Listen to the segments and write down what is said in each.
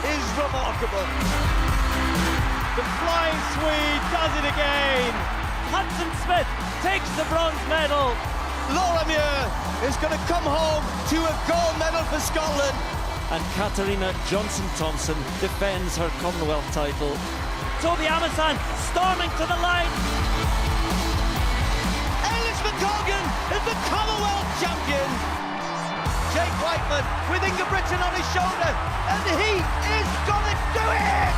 is remarkable. The flying Swede does it again. Hudson Smith takes the bronze medal. Laura Muir is going to come home to a gold medal for Scotland. And Katarina Johnson-Thompson defends her Commonwealth title. Toby Amusan storming to the line. Eilidh McColgan is the Commonwealth champion. Jake Whiteman with Ingebrigtsen on his shoulder, and he is gonna do it!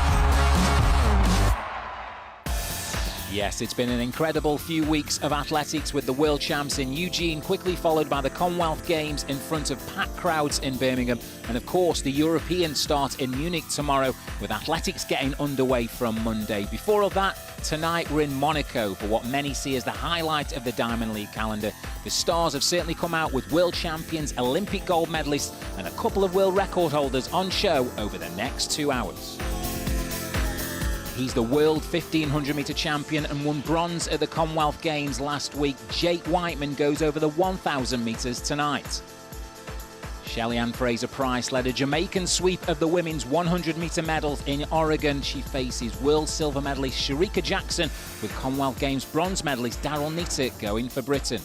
Yes, it's been an incredible few weeks of athletics with the World Champs in Eugene, quickly followed by the Commonwealth Games in front of packed crowds in Birmingham, and of course the European start in Munich tomorrow, with athletics getting underway from Monday. Before all that, tonight we're in Monaco for what many see as the highlight of the Diamond League calendar. The stars have certainly come out with world champions, Olympic gold medalists and a couple of world record holders on show over the next 2 hours. He's the world 1500-metre champion and won bronze at the Commonwealth Games last week. Jake Whiteman goes over the 1000 metres tonight. Shelly-Ann Fraser-Pryce led a Jamaican sweep of the women's 100-metre medals in Oregon. She faces world silver medalist Shericka Jackson, with Commonwealth Games bronze medalist Daryl Nitter going for Britain.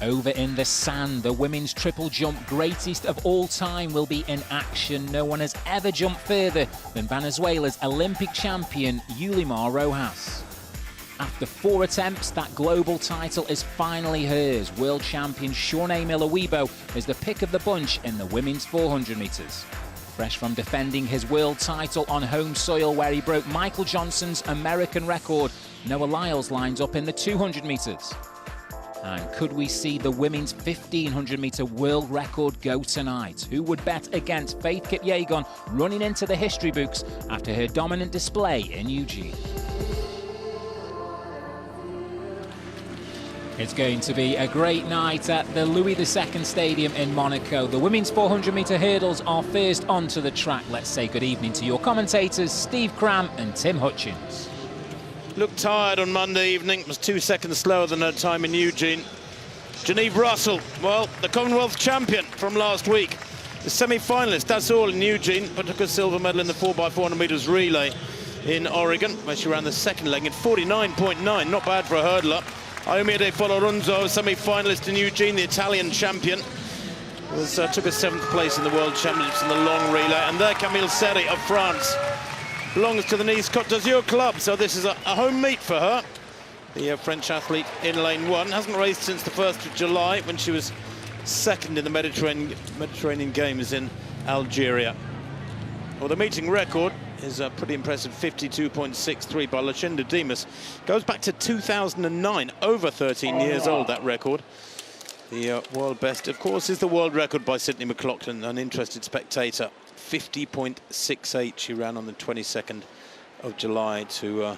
Over in the sand, the women's triple jump greatest of all time will be in action. No one has ever jumped further than Venezuela's Olympic champion, Yulimar Rojas. After 4 attempts, that global title is finally hers. World champion Shawnee Miller-Uibo is the pick of the bunch in the women's 400 metres. Fresh from defending his world title on home soil where he broke Michael Johnson's American record, Noah Lyles lines up in the 200 metres. And could we see the women's 1500-metre world record go tonight? Who would bet against Faith Kipyegon running into the history books after her dominant display in Eugene? It's going to be a great night at the Louis II Stadium in Monaco. The women's 400-metre hurdles are first onto the track. Let's say good evening to your commentators, Steve Cram and Tim Hutchins. Looked tired on Monday evening, was 2 seconds slower than her time in Eugene. Geneve Russell, well, the Commonwealth champion from last week. The semi-finalist, that's all in Eugene, but took a silver medal in the 4x400 metres relay in Oregon, where she ran the second leg in 49.9, not bad for a hurdler. Aimee De Folorunso, semi-finalist in Eugene, the Italian champion, took a 7th place in the World Championships in the long relay. And there, Camille Serry of France. Belongs to the Nice Côte d'Azur club, so this is a home meet for her. The French athlete in lane 1 hasn't raced since the 1st of July when she was second in the Mediterranean Games in Algeria. Well, the meeting record is a pretty impressive 52.63 by Lucinda Demas. Goes back to 2009, over 13 years old, that record. The world best, of course, is the world record by Sydney McLaughlin, an interested spectator. 50.68 she ran on the 22nd of July to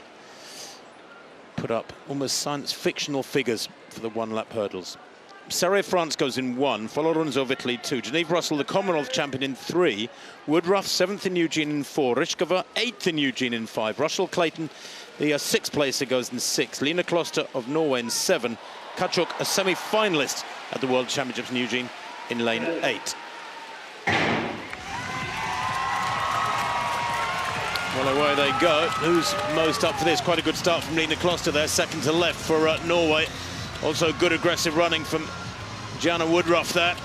put up almost science-fictional figures for the one-lap hurdles. Serry of France goes in 1, Folorunso of Italy 2, Geneve Russell, the Commonwealth champion, in 3, Woodruff 7th in Eugene in 4, Rychkova 8th in Eugene in 5, Russell Clayton, the 6th placer, goes in 6, Lena Kloster of Norway in 7, Kachuk, a semi-finalist at the World Championships in Eugene, in lane 8. Well, away they go. Who's most up for this? Quite a good start from Lena Kloster there, second to left for Norway. Also good aggressive running from Jana Woodruff there.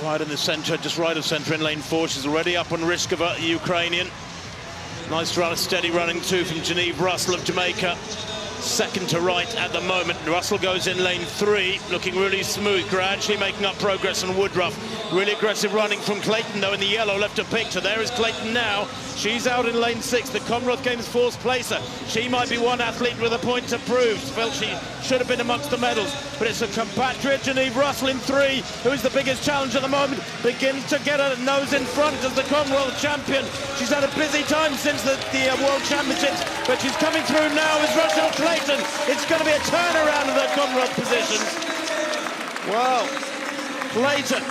Right in the centre, just right of centre in lane 4. She's already up on Rychkova, the Ukrainian. Nice run, steady running too from Geneve Russell of Jamaica. Second to right at the moment. Russell goes in lane 3, looking really smooth, gradually making up progress on Woodruff. Really aggressive running from Clayton, though, in the yellow, left a picture. There is Clayton now. She's out in lane 6, the Commonwealth Games 4th placer. She might be one athlete with a point to prove. Felt she should have been amongst the medals, but it's a compatriot, Geneve Russell, in 3, who is the biggest challenge at the moment. Begins to get her nose in front as the Commonwealth champion. She's had a busy time since the World Championships, but she's coming through now with Rochelle Clayton. It's going to be a turnaround of the Commonwealth positions. Well, Clayton,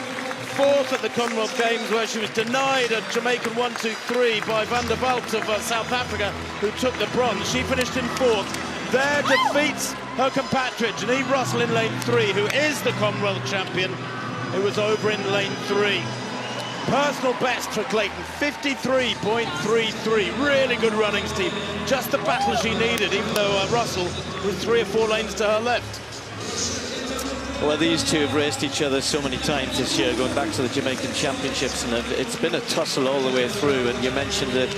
4th at the Commonwealth Games, where she was denied a Jamaican 1-2-3 by Van der Walt of South Africa, who took the bronze. She finished in 4th. There defeats her compatriot, Geneve Russell, in lane 3, who is the Commonwealth champion, who was over in lane 3. Personal best for Clayton, 53.33. Really good running, Steve. Just the battle she needed, even though Russell was 3 or 4 lanes to her left. Well, these two have raced each other so many times this year, going back to the Jamaican Championships, and it's been a tussle all the way through. And you mentioned that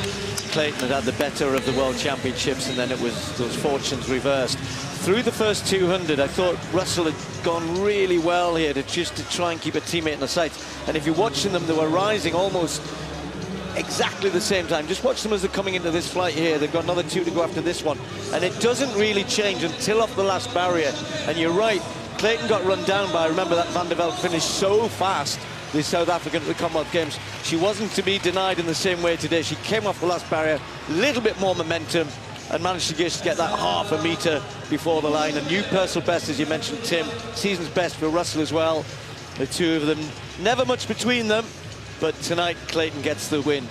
Clayton had the better of the World Championships, and then it was those fortunes reversed. Through the first 200, I thought Russell had gone really well here to try and keep a teammate in the sights. And if you're watching them, they were rising almost exactly the same time. Just watch them as they're coming into this flight here. They've got another 2 to go after this one. And it doesn't really change until off the last barrier. And you're right, Clayton got run down by, remember that Van der Velde finished so fast, the South African at the Commonwealth Games. She wasn't to be denied in the same way today. She came off the last barrier, a little bit more momentum, and managed to just get that half a metre before the line. A new personal best, as you mentioned, Tim. Season's best for Russell as well. The two of them, never much between them, but tonight Clayton gets the win.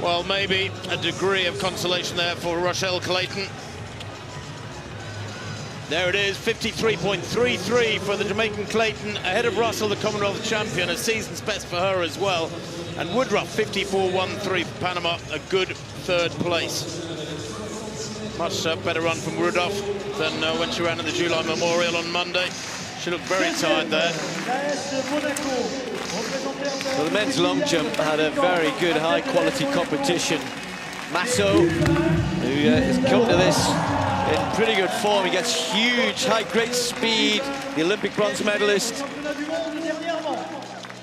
Well, maybe a degree of consolation there for Rochelle Clayton. There it is, 53.33 for the Jamaican Clayton, ahead of Russell, the Commonwealth champion, a season's best for her as well. And Woodruff, 54.13 for Panama, a good 3rd place. Much better run from Woodruff than when she ran at the July Memorial on Monday. She looked very tired there. Well, the men's long jump had a very good, high-quality competition. Masso, who has come to this in pretty good form. He gets huge height, great speed. The Olympic bronze medalist.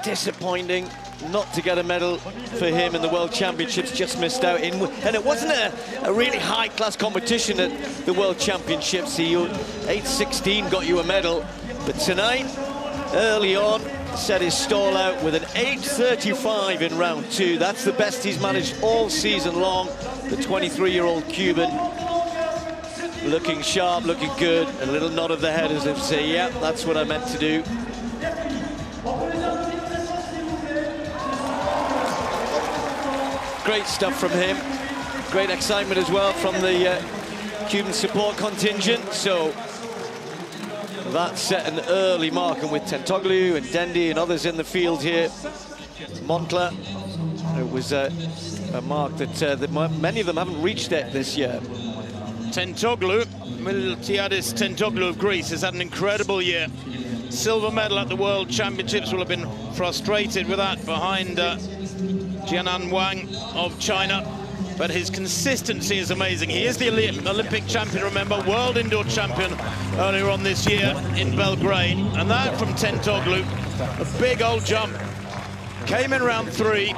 Disappointing not to get a medal for him in the World Championships, just missed out. And it wasn't a really high-class competition at the World Championships. The 8:16 got you a medal. But tonight, early on, set his stall out with an 8:35 in round 2. That's the best he's managed all season long. The 23-year-old Cuban looking sharp, looking good. A little nod of the head as if to say, yeah, that's what I meant to do. Great stuff from him. Great excitement as well from the Cuban support contingent. So that set an early mark, and with Tentoglou and Dendy and others in the field here, Montclair, it was a mark that many of them haven't reached it this year. Tentoglou, Miltiadis Tentoglou of Greece, has had an incredible year. Silver medal at the World Championships. Will have been frustrated with that behind Jianan Wang of China. But his consistency is amazing. He is the Olympic champion, remember, world indoor champion earlier on this year in Belgrade. And that from Tentoglou, a big old jump. Came in round 3.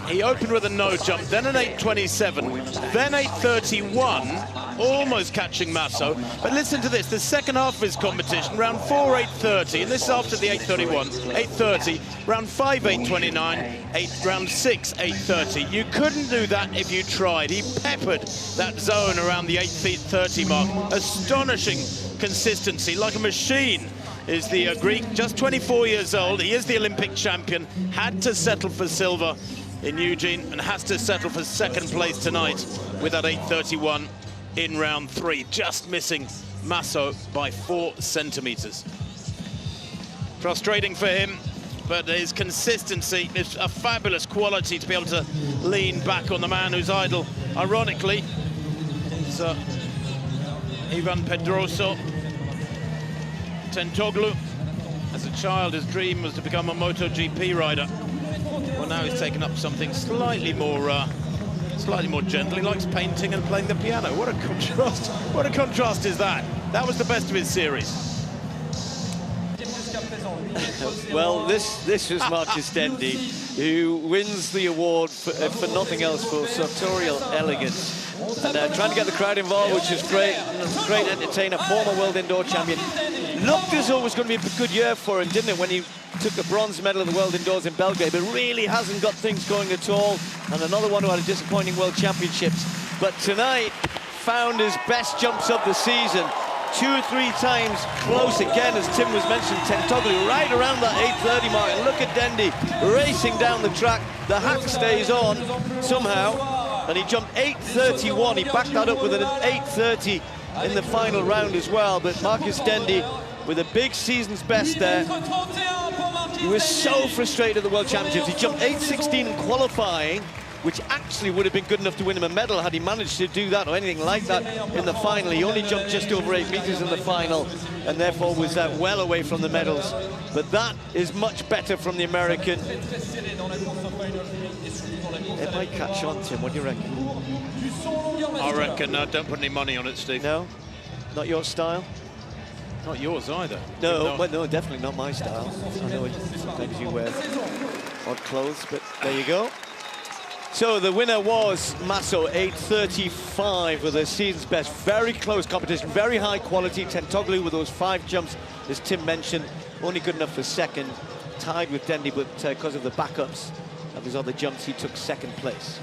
He opened with a no jump, then an 8:27, then 8:31, almost catching Masso. But listen to this, the second half of his competition, round 4, 8:30, and this is after the 8:31, 8:30, round 5, 8:29, round 6, 8:30. You couldn't do that if you tried. He peppered that zone around the 8:30 mark. Astonishing consistency, like a machine. Is the Greek, just 24 years old. He is the Olympic champion, had to settle for silver in Eugene and has to settle for 2nd place tonight with that 8:31 in round 3, just missing Masso by 4 centimeters. Frustrating for him, but his consistency is a fabulous quality to be able to lean back on the man whose idol, ironically, is Ivan Pedroso. Tentoglou, as a child, his dream was to become a MotoGP rider. Well, now he's taken up something slightly more gentle. He likes painting and playing the piano. What a contrast! What a contrast is that? That was the best of his series. Well, this was Marcus Dendy, who wins the award for nothing else, for sartorial elegance. And trying to get the crowd involved, which is great. Great entertainer, former world indoor champion. Looked as though it was going to be a good year for him, didn't it, when he took the bronze medal at the World Indoors in Belgrade, but really hasn't got things going at all. And another one who had a disappointing World Championships. But tonight, found his best jumps of the season. 2 or 3 times close again, as Tim was mentioning, Tentoglou right around that 8:30 mark. And look at Dendy racing down the track. The hat stays on somehow, and he jumped 8:31. He backed that up with an 8:30 in the final round as well. But Marcus Dendy with a big season's best there. He was so frustrated at the World Championships. He jumped 8.16 in qualifying, which actually would have been good enough to win him a medal had he managed to do that or anything like that in the final. He only jumped just over 8 meters in the final and therefore was well away from the medals. But that is much better from the American. It might catch on, Tim. What do you reckon? I reckon don't put any money on it, Steve. No? Not your style? Not yours either. No, well, no, definitely not my style. I know sometimes you wear odd clothes, but there you go. So the winner was Masso, 8.35 with a season's best. Very close competition, very high quality. Tentoglou with those 5 jumps, as Tim mentioned, only good enough for second. Tied with Dendy, but because of the backups of his other jumps, he took second place.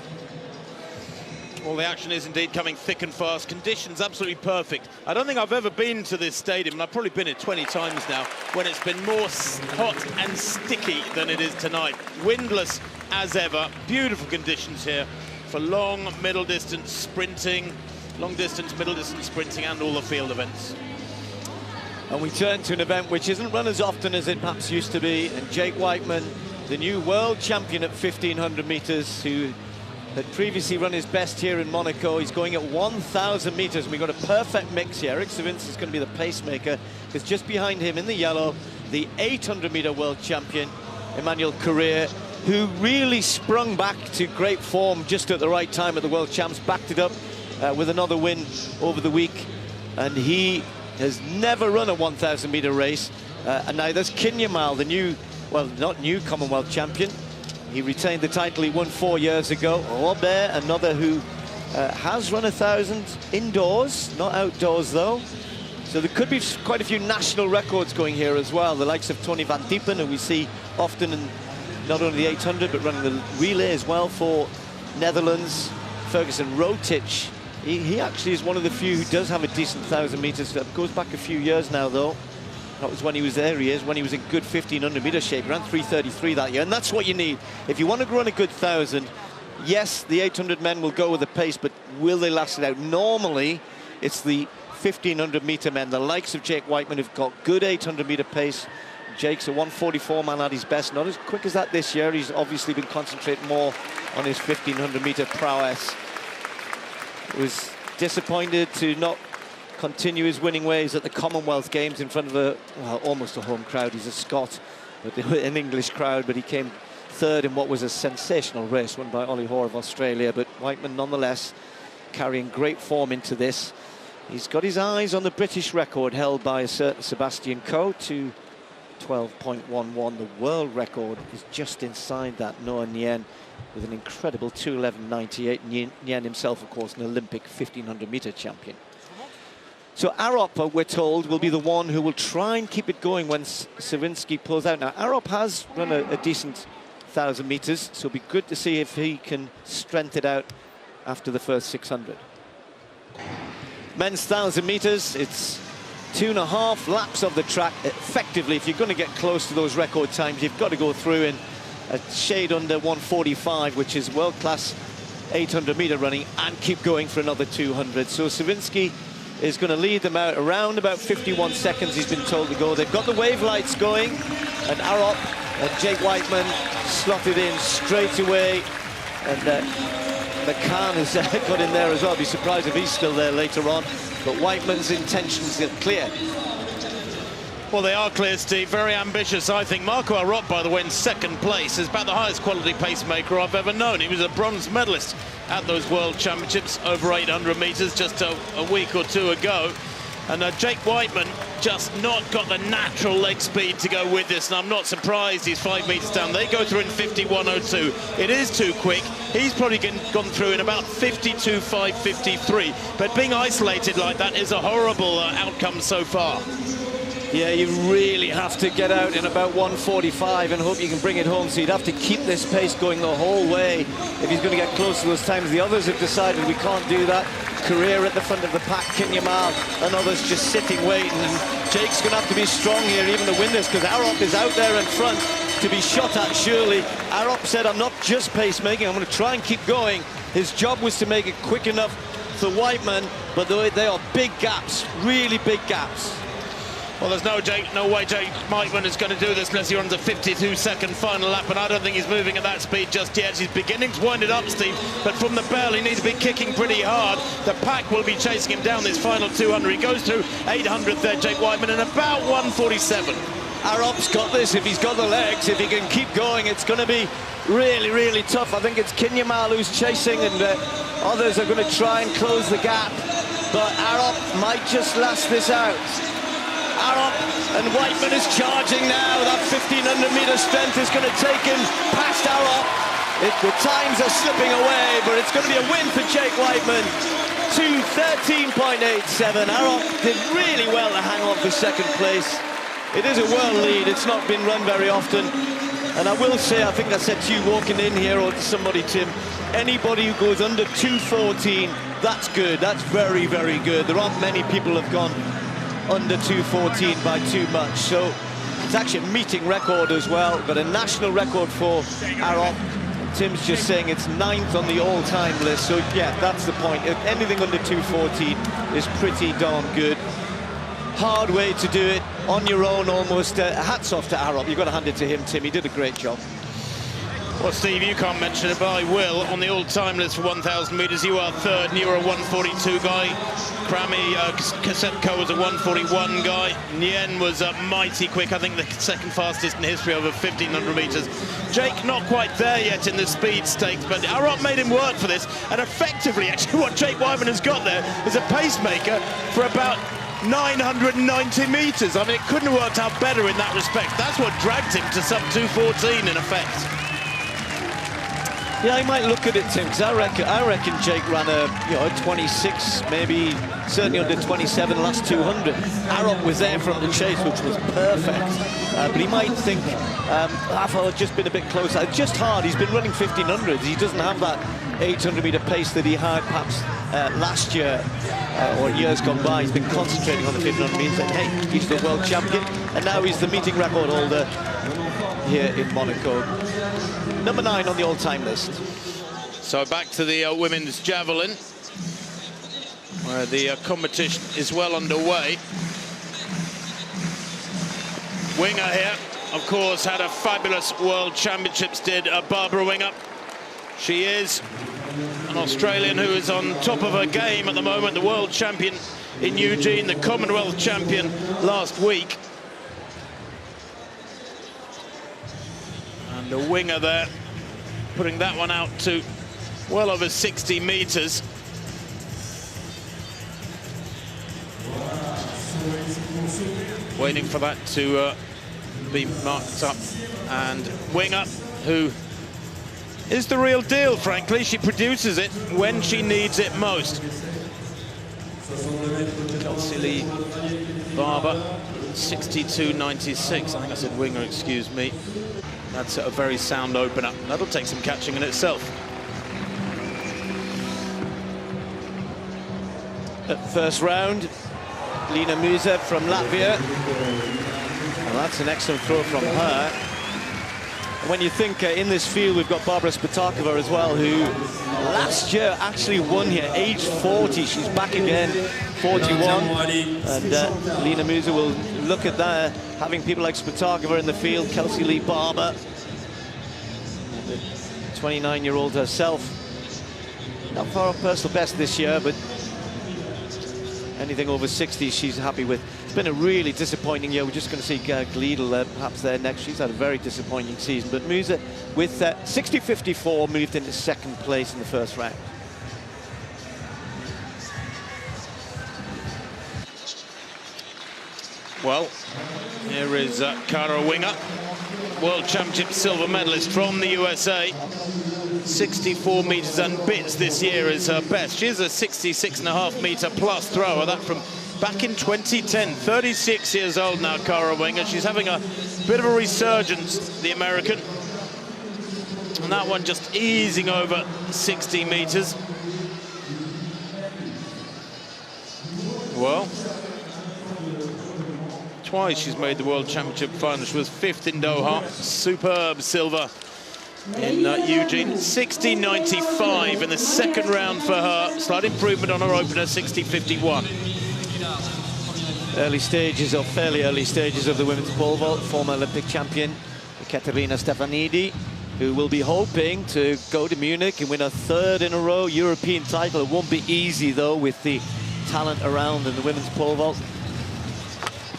Well, the action is indeed coming thick and fast. Conditions absolutely perfect. I don't think I've ever been to this stadium, and I've probably been here 20 times now, when it's been more hot and sticky than it is tonight. Windless as ever. Beautiful conditions here for long, middle distance sprinting, long distance, middle distance sprinting, and all the field events. And we turn to an event which isn't run as often as it perhaps used to be, and Jake Whiteman, the new world champion at 1,500 meters, who had previously run his best here in Monaco. He's going at 1,000 meters. We've got a perfect mix here. Eric Savinski is going to be the pacemaker, because just behind him in the yellow, the 800-meter world champion, Emmanuel Correa, who really sprung back to great form just at the right time at the World Champs, backed it up with another win over the week. And he has never run a 1,000-meter race. And now there's Kinyamal, the new, well, not new Commonwealth champion. He retained the title he won 4 years ago. Robert, another who has run 1,000 indoors, not outdoors though. So there could be quite a few national records going here as well. The likes of Tony van Diepen, who we see often in not only the 800 but running the relay as well for Netherlands. Ferguson Rotich, he actually is one of the few who does have a decent 1,000 meters. That goes back a few years now though. That was when he was there, he is, when he was in good 1,500 meter shape. He ran 3:33 that year, and that's what you need. If you want to run a good 1,000, yes, the 800 men will go with the pace, but will they last it out? Normally, it's the 1,500 meter men, the likes of Jake Whiteman, who've got good 800 meter pace. Jake's a 1:44 man at his best, not as quick as that this year. He's obviously been concentrating more on his 1,500 meter prowess. Was disappointed to not continue his winning ways at the Commonwealth Games in front of almost a home crowd. He's a Scot, but an English crowd, but he came third in what was a sensational race won by Ollie Hoare of Australia. But Whiteman nonetheless carrying great form into this. He's got his eyes on the British record held by Sebastian Coe to 12.11. The world record is just inside that. Noah Nguyen with an incredible 2:11.98. Nguyen himself, of course, an Olympic 1,500 meter champion. So Arop, we're told, will be the one who will try and keep it going when Savinski pulls out. Now, Arop has run a decent 1,000 meters, so it'll be good to see if he can strengthen it out after the first 600. Men's 1,000 meters, it's 2.5 laps of the track. Effectively, if you're going to get close to those record times, you've got to go through in a shade under 1:45, which is world-class 800 meter running, and keep going for another 200. So Savinski is going to lead them out around about 51 seconds, he's been told to go. They've got the wave lights going, and Arop and Jake Whiteman slotted in straight away. And McCann has got in there as well. I'd be surprised if he's still there later on. But Whiteman's intentions are clear. Well, they are clear, Steve. Very ambitious, I think. Marco Arop, by the way, in second place, is about the highest quality pacemaker I've ever known. He was a bronze medalist at those World Championships over 800 meters just a week or two ago. And Jake Whiteman just not got the natural leg speed to go with this, and I'm not surprised he's 5 meters down. They go through in 51.02. It is too quick. He's probably gone through in about 52.553. But being isolated like that is a horrible outcome so far. Yeah, you really have to get out in about 1:45 and hope you can bring it home. So you'd have to keep this pace going the whole way if he's going to get close to those times. The others have decided we can't do that. Correa at the front of the pack, Kinyamal and others just sitting waiting. And Jake's going to have to be strong here, even to win this, because Arop is out there in front to be shot at, surely. Arop said, I'm not just pacemaking, I'm going to try and keep going. His job was to make it quick enough for Whiteman, but they are big gaps, really big gaps. Well, there's no way Jake Whiteman is going to do this unless he runs a 52-second final lap, and I don't think he's moving at that speed just yet. He's beginning to wind it up, Steve, but from the bell he needs to be kicking pretty hard. The pack will be chasing him down this final 200. He goes through 800th there, Jake Whiteman, and about 147. Arup's got this if he's got the legs. If he can keep going, it's going to be really, really tough. I think it's Kinyamal who's chasing, and others are going to try and close the gap. But Arup might just last this out. Arup, and Whiteman is charging now. That 1500-meter strength is going to take him past Arup. The times are slipping away, but it's going to be a win for Jake Whiteman. 2:13.87. Arup did really well to hang on for second place. It is a world lead. It's not been run very often. And I will say, I think I said to you walking in here, or to somebody, Tim, anybody who goes under 2:14, that's good. That's very, very good. There aren't many people who have gone under 2:14 by too much. So it's actually a meeting record as well, but a national record for Arup. Tim's just saying it's 9th on the all-time list. So yeah, that's the point. Anything under 2:14 is pretty darn good. Hard way to do it, on your own almost. Hats off to Arup. You've got to hand it to him, Tim. He did a great job. Well, Steve, you can't mention it, but I will. On the all-time list for 1,000 metres, you are third, and you were a 1:42 guy. Krami Kasepko was a 1:41 guy. Nguyen was mighty quick, I think the second fastest in history over 1,500 metres. Jake not quite there yet in the speed stakes, but Arup made him work for this, and effectively, actually, what Jake Whiteman has got there is a pacemaker for about 990 metres. I mean, it couldn't have worked out better in that respect. That's what dragged him to sub 2:14 in effect. Yeah, I might look at it, Tim, because I reckon Jake ran a 26, maybe certainly under 27 last 200. Arup was there from the chase, which was perfect. But he might think, I thought it's just been a bit closer. It's just hard. He's been running 1500s. He doesn't have that 800-meter pace that he had perhaps last year or years gone by. He's been concentrating on the 1500 meters. And hey, he's the world champion, and now he's the meeting record holder here in Monaco. Number 9 on the all-time list. So back to the women's javelin, where the competition is well underway. Winger here, of course, had a fabulous World Championships, did Barbara Winger. She is an Australian who is on top of her game at the moment, the world champion in Eugene, the Commonwealth champion last week. And the winger there, putting that one out to well over 60 metres. Waiting for that to be marked up. And Winger, who is the real deal, frankly. She produces it when she needs it most. Kelsey Lee Barber, 62.96. I think I said Winger, excuse me. That's a very sound opener. That'll take some catching in itself. First round, Lina Musa from Latvia. Well, that's an excellent throw from her. And when you think in this field, we've got Barbara Spatakova as well, who last year actually won here, age 40. She's back again, 41. And Lina Musa will look at that, having people like Spatakova in the field, Kelsey Lee Barber, the 29-year-old herself. Not far off personal best this year, but anything over 60 she's happy with. It's been a really disappointing year. We're just going to see Gleadle perhaps there next. She's had a very disappointing season, but Musa with 60.54 moved into second place in the first round. Well, here is Kara Winger, World Championship silver medalist from the USA. 64 metres and bits this year is her best. She is a 66.5 metre plus thrower. That from back in 2010. 36 years old now, Kara Winger. She's having a bit of a resurgence, the American. And that one just easing over 60 metres. Well, twice she's made the World Championship final. She was 5th in Doha. Superb silver in Eugene. 60.95 in the second round for her. Slight improvement on her opener, 60.51. fairly early stages of the women's pole vault. Former Olympic champion Caterina Stefanidi, who will be hoping to go to Munich and win a third in a row European title. It won't be easy though with the talent around in the women's pole vault.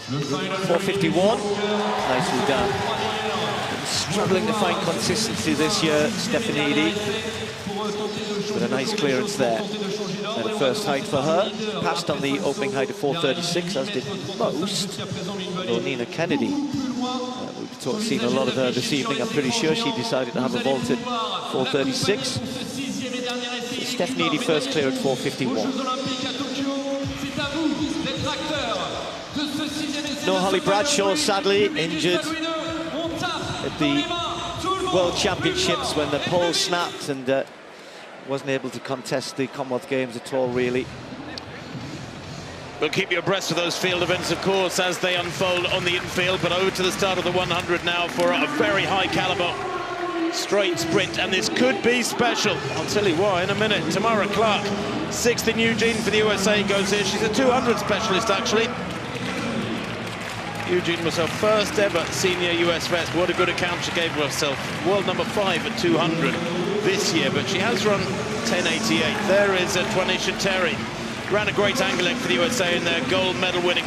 4:51, nicely done. Struggling to find consistency this year, Stefanidi, with a nice clearance there. At a first height for her, passed on the opening height of 4:36, as did most. Though Nina Kennedy, we've seen a lot of her this evening. I'm pretty sure she decided to have a vault at 4:36. Stefanidi first clear at 4:51. No Holly Bradshaw, sadly injured at the World Championships when the pole snapped and wasn't able to contest the Commonwealth Games at all, really. We'll keep you abreast of those field events, of course, as they unfold on the infield. But over to the start of the 100 now for a very high caliber straight sprint, and this could be special. I'll tell you why in a minute. Tamara Clark, 6th in Eugene for the USA, goes here. She's a 200 specialist, actually. Eugene was her first ever senior US vet. What a good account she gave of herself. World number 5 at 200 this year, but she has run 10:88. There is Twanisha Terry. Ran a great angle for the USA in their gold medal winning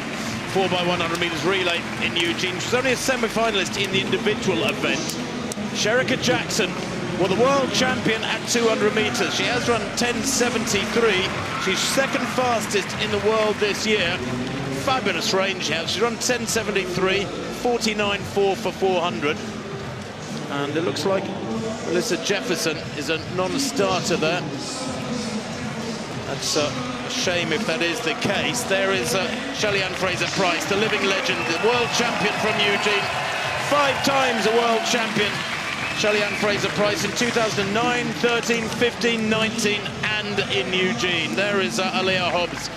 4x100 meters relay in Eugene. She's only a semi-finalist in the individual event. Shericka Jackson, well, the world champion at 200 meters. She has run 10:73. She's second fastest in the world this year. Fabulous range here. She's run 10:73, 49.4 for 400. And it looks like Melissa Jefferson is a non-starter there. That's a shame if that is the case. There is Shelly-Ann Fraser-Pryce, the living legend, the world champion from Eugene. 5 times a world champion. Shelly-Ann Fraser-Pryce in 2009, 13, 15, 19, and in Eugene. There is Aliyah Hobbs,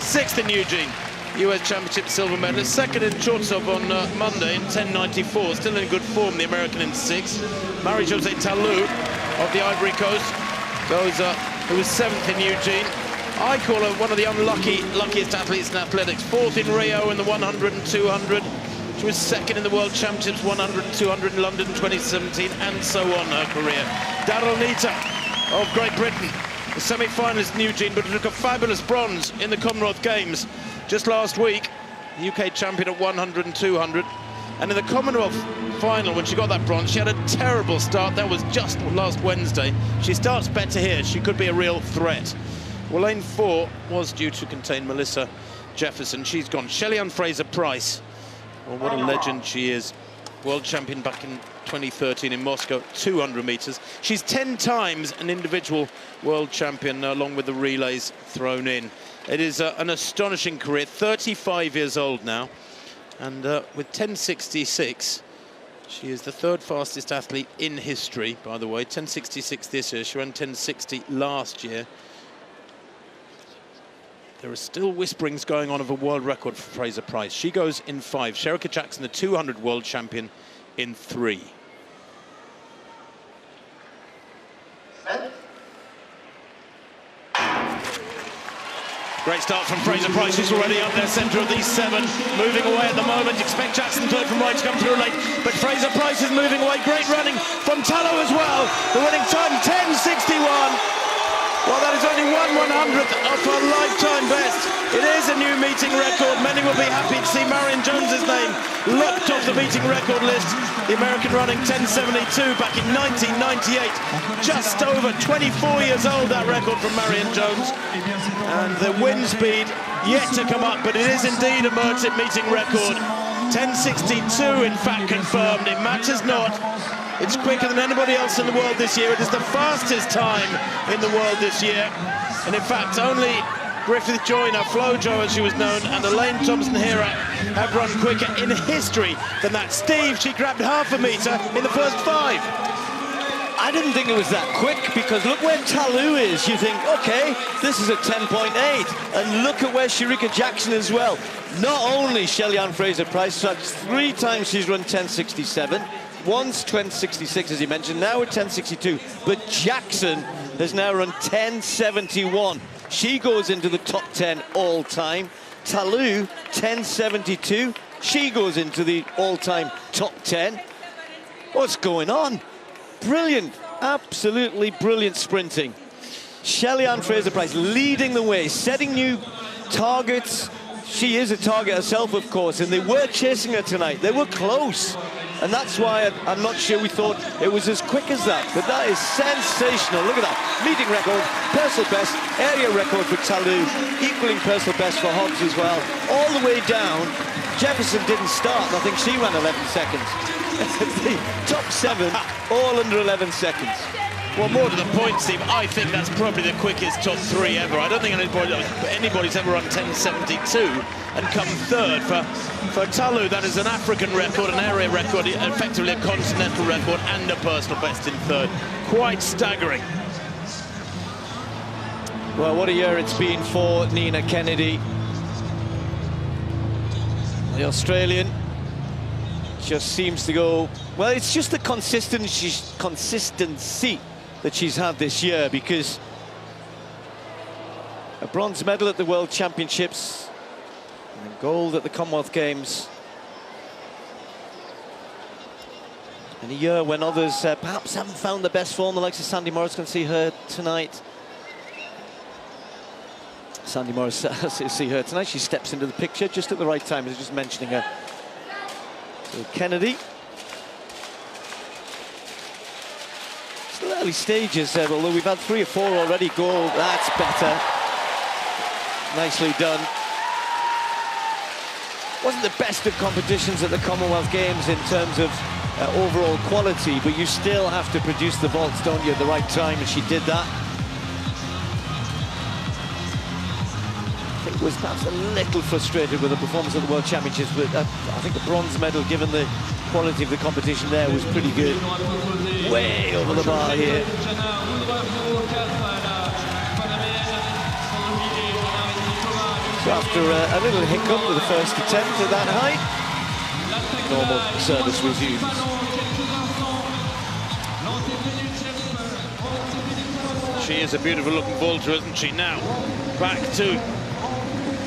6th in Eugene. US Championship silver medalist, 2nd in Chortsov on Monday in 10:94, still in good form, the American in 6th. Marie-Josée Talou of the Ivory Coast goes, who was 7th in Eugene. I call her one of the luckiest athletes in athletics. 4th in Rio in the 100 and 200. She was 2nd in the World Championships 100 and 200 in London 2017, and so on her career. Daryl Neita of Great Britain, the semi-finalist in Eugene, but took a fabulous bronze in the Commonwealth Games just last week. The UK champion at 100 and 200. And in the Commonwealth final, when she got that bronze, she had a terrible start. That was just last Wednesday. She starts better here. She could be a real threat. Well, lane 4 was due to contain Melissa Jefferson. She's gone. Shelly-Ann Fraser-Pryce. Well, what a legend she is. World champion back in 2013 in Moscow, 200 meters. She's 10 times an individual world champion, along with the relays thrown in. It is an astonishing career, 35 years old now. And with 10:66, she is the 3rd fastest athlete in history, by the way. 10:66 this year. She ran 10:60 last year. There are still whisperings going on of a world record for Fraser-Pryce. She goes in 5. Shericka Jackson, the 200 world champion, in 3. Great start from Fraser-Pryce, who's already up there, centre of these 7. Moving away at the moment. Expect Jackson third from right to come through late. But Fraser-Pryce is moving away. Great running from Tallow as well. The winning time, 10:61. Well, that is only 1/100th of her lifetime best. It is a new meeting record. Many will be happy to see Marion Jones's name locked off the meeting record list. The American running 10:72 back in 1998. Just over 24 years old, that record from Marion Jones. And the wind speed yet to come up, but it is indeed a Mertip meeting record. 10:62, in fact, confirmed. It matters not. It's quicker than anybody else in the world this year. It is the fastest time in the world this year. And in fact, only Griffith Joyner, Flojo as she was known, and Elaine Thompson-Herah have run quicker in history than that. Steve, she grabbed half a metre in the first 5. I didn't think it was that quick, because look where Talou is. You think, okay, this is a 10.8. And look at where Shericka Jackson as well. Not only Shelly-Ann Fraser-Pryce, so 3 times she's run 10:67. Once 10:66, as you mentioned, now at 10:62. But Jackson has now run 10:71. She goes into the top 10 all time. Talou, 10.72. She goes into the all-time top 10. What's going on? Brilliant, absolutely brilliant sprinting. Shelly-Ann Fraser-Pryce leading the way, setting new targets. She is a target herself, of course, and they were chasing her tonight. They were close, and that's why I'm not sure we thought it was as quick as that. But that is sensational. Look at that. Leading record, personal best, area record for Talou, equaling personal best for Hobbs as well. All the way down. Jefferson didn't start, and I think she ran 11 seconds. The top 7, all under 11 seconds. Well, more to the point, Steve, I think that's probably the quickest top 3 ever. I don't think anybody's ever run 10.72 and come third. For Talou, that is an African record, an area record, effectively a continental record, and a personal best in third. Quite staggering. Well, what a year it's been for Nina Kennedy. The Australian just seems to go... Well, it's just the consistency that she's had this year, because a bronze medal at the World Championships and gold at the Commonwealth Games. In a year when others perhaps haven't found the best form, the likes of Sandy Morris, can see her tonight. Sandy Morris, see her tonight. She steps into the picture just at the right time. I was just mentioning her. So Kennedy. Still early stages, although we've had 3 or 4 already gold. That's better. Nicely done. Wasn't the best of competitions at the Commonwealth Games in terms of overall quality, but you still have to produce the vaults, don't you, at the right time, and she did that. I think was perhaps a little frustrated with the performance at the World Championships, but I think the bronze medal, given the quality of the competition there, was pretty good. Way over the bar here. So after a little hiccup with the first attempt at that height, normal service resumes. She is a beautiful looking vaulter, isn't she? Now, back to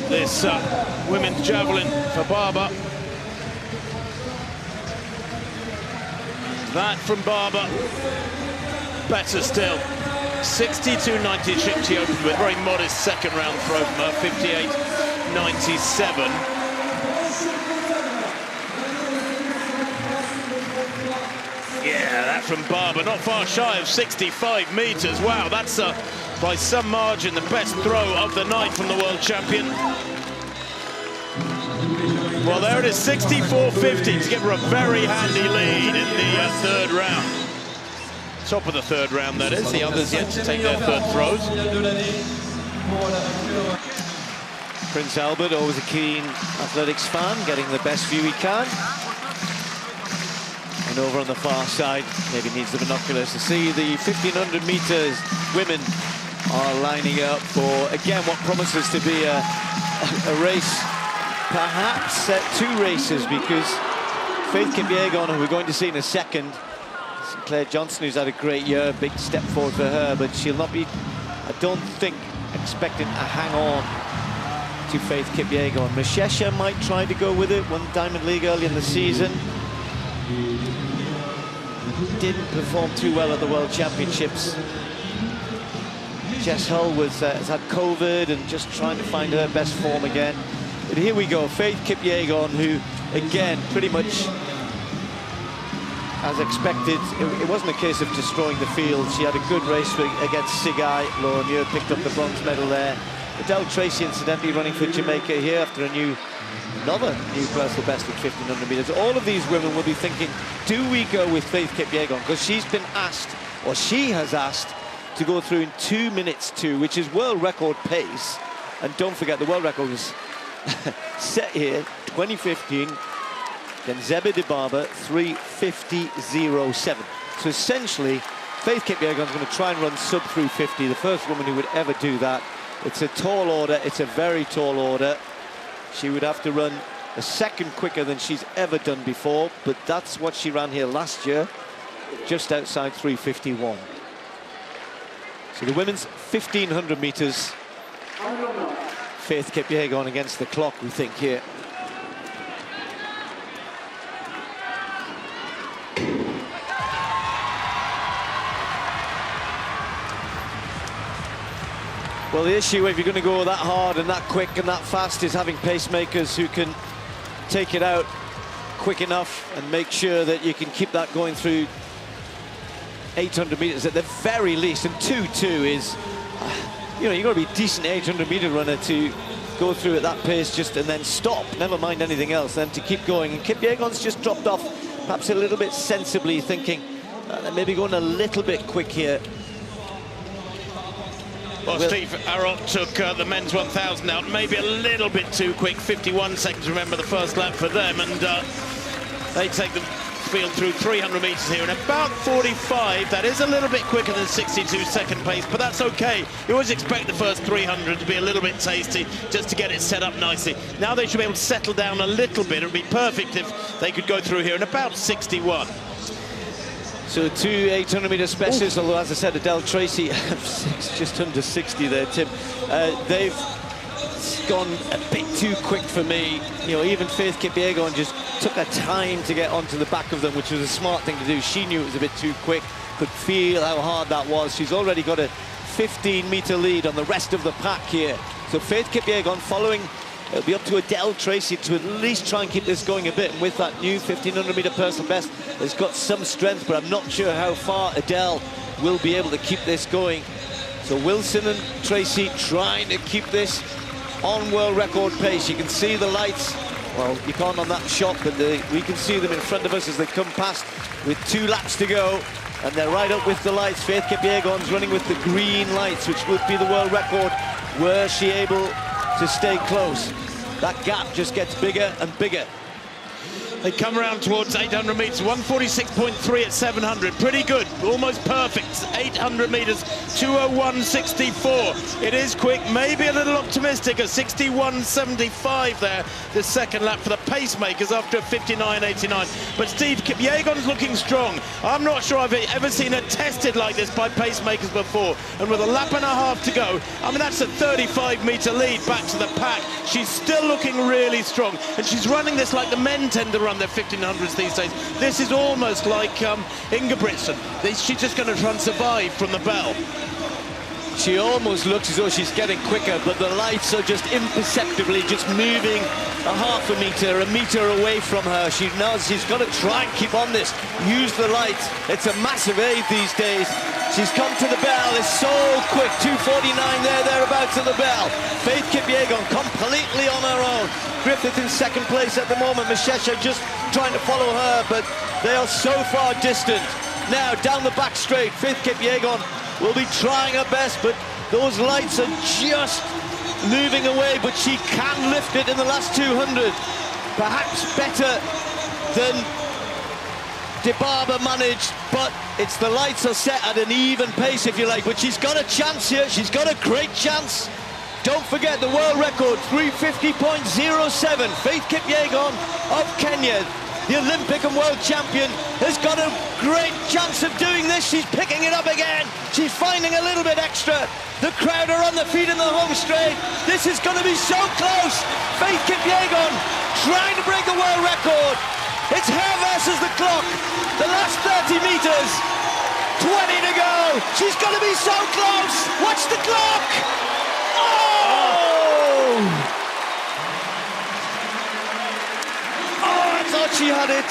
this women's javelin for Barber. That from Barber. Better still. 62.90 she opened with. Very modest second round throw from her. 58.97. Yeah, that from Barber. Not far shy of 65 metres. Wow, that's by some margin the best throw of the night from the world champion. Well, there it is, 64.50 to give her a very handy lead in the third round. Top of the third round, that is. The others yet to take their third throws. Prince Albert, always a keen athletics fan, getting the best view he can. And over on the far side, maybe needs the binoculars to see the 1,500 meters. Women are lining up for, again, what promises to be a race. Perhaps 2 races, because Faith Kipyegon, who we're going to see in a second, Sinclair Johnson, who's had a great year, big step forward for her, but she'll not be, I don't think, expecting a hang-on to Faith Kipyegon. Mashesha might try to go with it, won Diamond League early in the season. Didn't perform too well at the World Championships. Jess Hull has had COVID and just trying to find her best form again. But here we go, Faith Kipyegon, who, again, pretty much as expected, it wasn't a case of destroying the field. She had a good race against Sigai. Laura Muir picked up the bronze medal there. Adele Tracy, incidentally, running for Jamaica here after another new personal best at 1,500 metres. All of these women will be thinking, do we go with Faith Kipyegon? Because she's been asked, or she has asked, to go through in 2 minutes 2, which is world record pace. And don't forget, the world record was set here, 2015, Genzebe Dibaba, 3:50.07. So essentially, Faith Kipyegon's going to try and run sub 3:50, the first woman who would ever do that. It's a tall order, it's a very tall order. She would have to run a second quicker than she's ever done before, but that's what she ran here last year, just outside 3:51. So the women's 1,500 metres, Faith Kipyegon against the clock, we think here. Well, the issue if you're going to go that hard and that quick and that fast is having pacemakers who can take it out quick enough and make sure that you can keep that going through 800 meters at the very least. And 2:2 is, you know, you've got to be a decent 800-meter runner to go through at that pace just and then stop, never mind anything else, then to keep going. And Kipyegon's just dropped off, perhaps a little bit sensibly, thinking maybe going a little bit quick here. Well, Steve Arrott took the men's 1,000 out, maybe a little bit too quick. 51 seconds, remember, the first lap for them, and they take the field through 300 meters here in about 45. That is a little bit quicker than 62-second pace, but that's okay. You always expect the first 300 to be a little bit tasty, just to get it set up nicely. Now they should be able to settle down a little bit. It would be perfect if they could go through here in about 61. So 2 800-meter specialists, although, as I said, Adele Tracy, just under 60 there, Tim. They've gone a bit too quick for me. You know, even Faith Kipyegon just took her time to get onto the back of them, which was a smart thing to do. She knew it was a bit too quick, could feel how hard that was. She's already got a 15-meter lead on the rest of the pack here. So Faith Kipyegon following. It'll be up to Adele Tracy to at least try and keep this going a bit. And with that new 1,500-meter personal best, it's got some strength, but I'm not sure how far Adele will be able to keep this going. So Wilson and Tracy trying to keep this on world record pace. You can see the lights. Well, you can't on that shot, but we can see them in front of us as they come past with 2 laps to go. And they're right up with the lights. Faith Kipyegon's running with the green lights, which would be the world record. Were she able to stay close? That gap just gets bigger and bigger. They come around towards 800 meters, 146.3 at 700. Pretty good, almost perfect. 800 meters, 201.64. It is quick, maybe a little optimistic, a 61.75 there, the second lap for the pacemakers after a 59.89. But Steve, Kipyegon's looking strong. I'm not sure I've ever seen her tested like this by pacemakers before. And with a lap and a half to go, I mean, that's a 35-meter lead back to the pack. She's still looking really strong. And she's running this like the men tend to run their 1500s these days. This is almost like Ingebrigtsen. She's just going to try and survive from the bell. She almost looks as though she's getting quicker, but the lights are just imperceptibly just moving a half a meter away from her. She knows she's got to try and keep on this, use the lights. It's a massive aid these days. She's come to the bell. It's so quick. 2:49 there, thereabouts at the bell. Faith Kipyegon completely on her own. Griffith in second place at the moment. Mashesha just trying to follow her, but they are so far distant. Now down the back straight, Faith Kipyegon will be trying her best, but those lights are just moving away, but she can lift it in the last 200. Perhaps better than Dibaba managed, but it's the lights are set at an even pace, if you like. But she's got a chance here. She's got a great chance. Don't forget the world record, 350.07. Faith Kipyegon of Kenya, the Olympic and world champion, has got a great chance of doing this. She's picking it up again. She's finding a little bit extra. The crowd are on their feet in the home straight. This is going to be so close. Faith Kipyegon trying to break the world record. It's her versus the clock. The last 30 meters. 20 to go. She's going to be so close. Watch the clock. Oh! I thought she had it.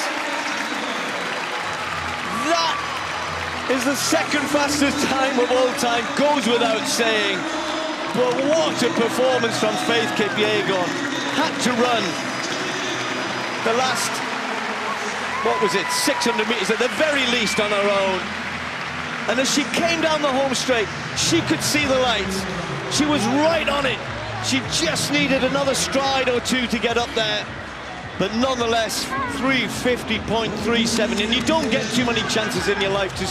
That is the second fastest time of all time, goes without saying. But what a performance from Faith Kipyegon. Had to run the last, what was it, 600 meters at the very least on her own. And as she came down the home straight, she could see the lights. She was right on it. She just needed another stride or two to get up there. But nonetheless, 350.37, and you don't get too many chances in your life to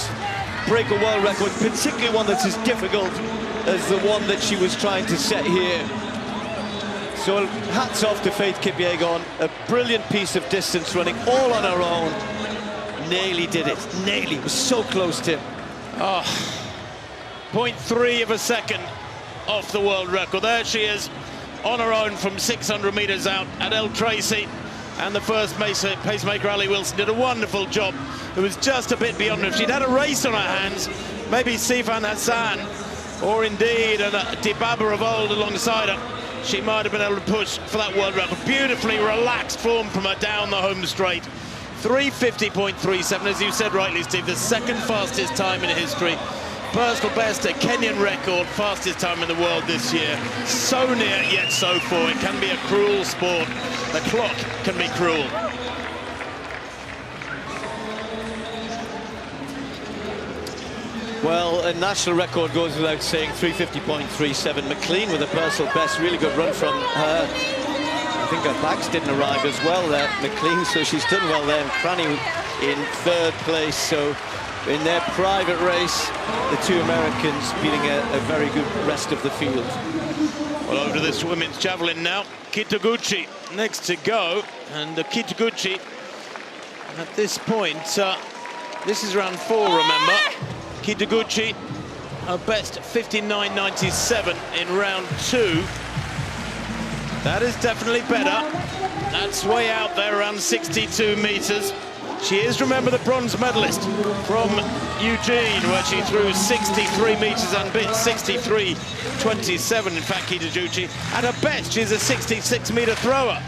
break a world record, particularly one that's as difficult as the one that she was trying to set here. So hats off to Faith Kipyegon, a brilliant piece of distance running all on her own. Nearly did it, nearly, was so close, Tim. Oh, 0.3 of a second off the world record. There she is on her own from 600 metres out at El Tracy. And the first pacemaker, Ali Wilson, did a wonderful job. It was just a bit beyond her. If she'd had a race on her hands, maybe Sifan Hassan, or indeed a Dibaba of old alongside her, she might have been able to push for that world record. Beautifully relaxed form from her down the home straight. 3:50.37, as you said rightly, Steve, the second fastest time in history. Personal best, a Kenyan record, fastest time in the world this year. So near, yet so far. It can be a cruel sport. The clock can be cruel. Well, a national record goes without saying, 3:50.37. McLean with a personal best, really good run from her. I think her bags didn't arrive as well there, McLean, so she's done well there. And Cranny in third place, so in their private race, the two Americans beating a very good rest of the field. Well, over to this women's javelin now. Kitaguchi next to go, and Kitaguchi at this point, this is round 4, remember. Kitaguchi, her best 59.97 in round 2. That is definitely better. That's way out there, around 62 metres. She is, remember, the bronze medalist from Eugene, where she threw 63 metres and bit, 63.27. In fact, Kitaguchi, at her best, she's a 66-metre thrower.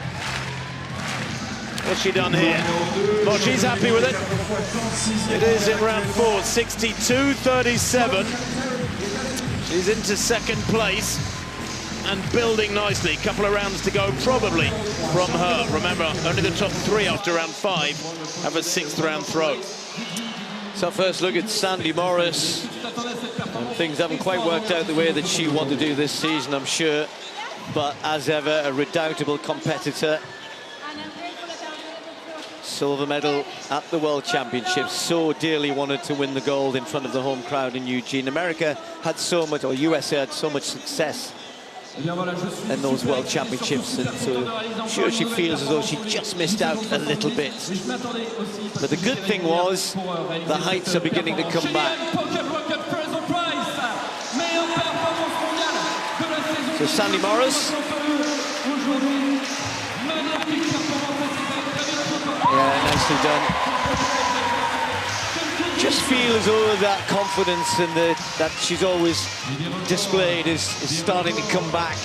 What's she done here? Well, she's happy with it. It is in round 4, 62.37. She's into second place and building nicely. A couple of rounds to go, probably, from her. Remember, only the top 3 after round 5 have a 6th round throw. So first look at Sandy Morris. And things haven't quite worked out the way that she wanted to do this season, I'm sure. But as ever, a redoubtable competitor. Silver medal at the World Championships. So dearly wanted to win the gold in front of the home crowd in Eugene. America had so much, or USA had so much success in those World Championships, and so sure she feels as though she just missed out a little bit. But the good thing was the heights are beginning to come back. So Sandy Morris. Yeah, nicely done. Just feel as though that confidence and that she's always displayed is starting to come back. A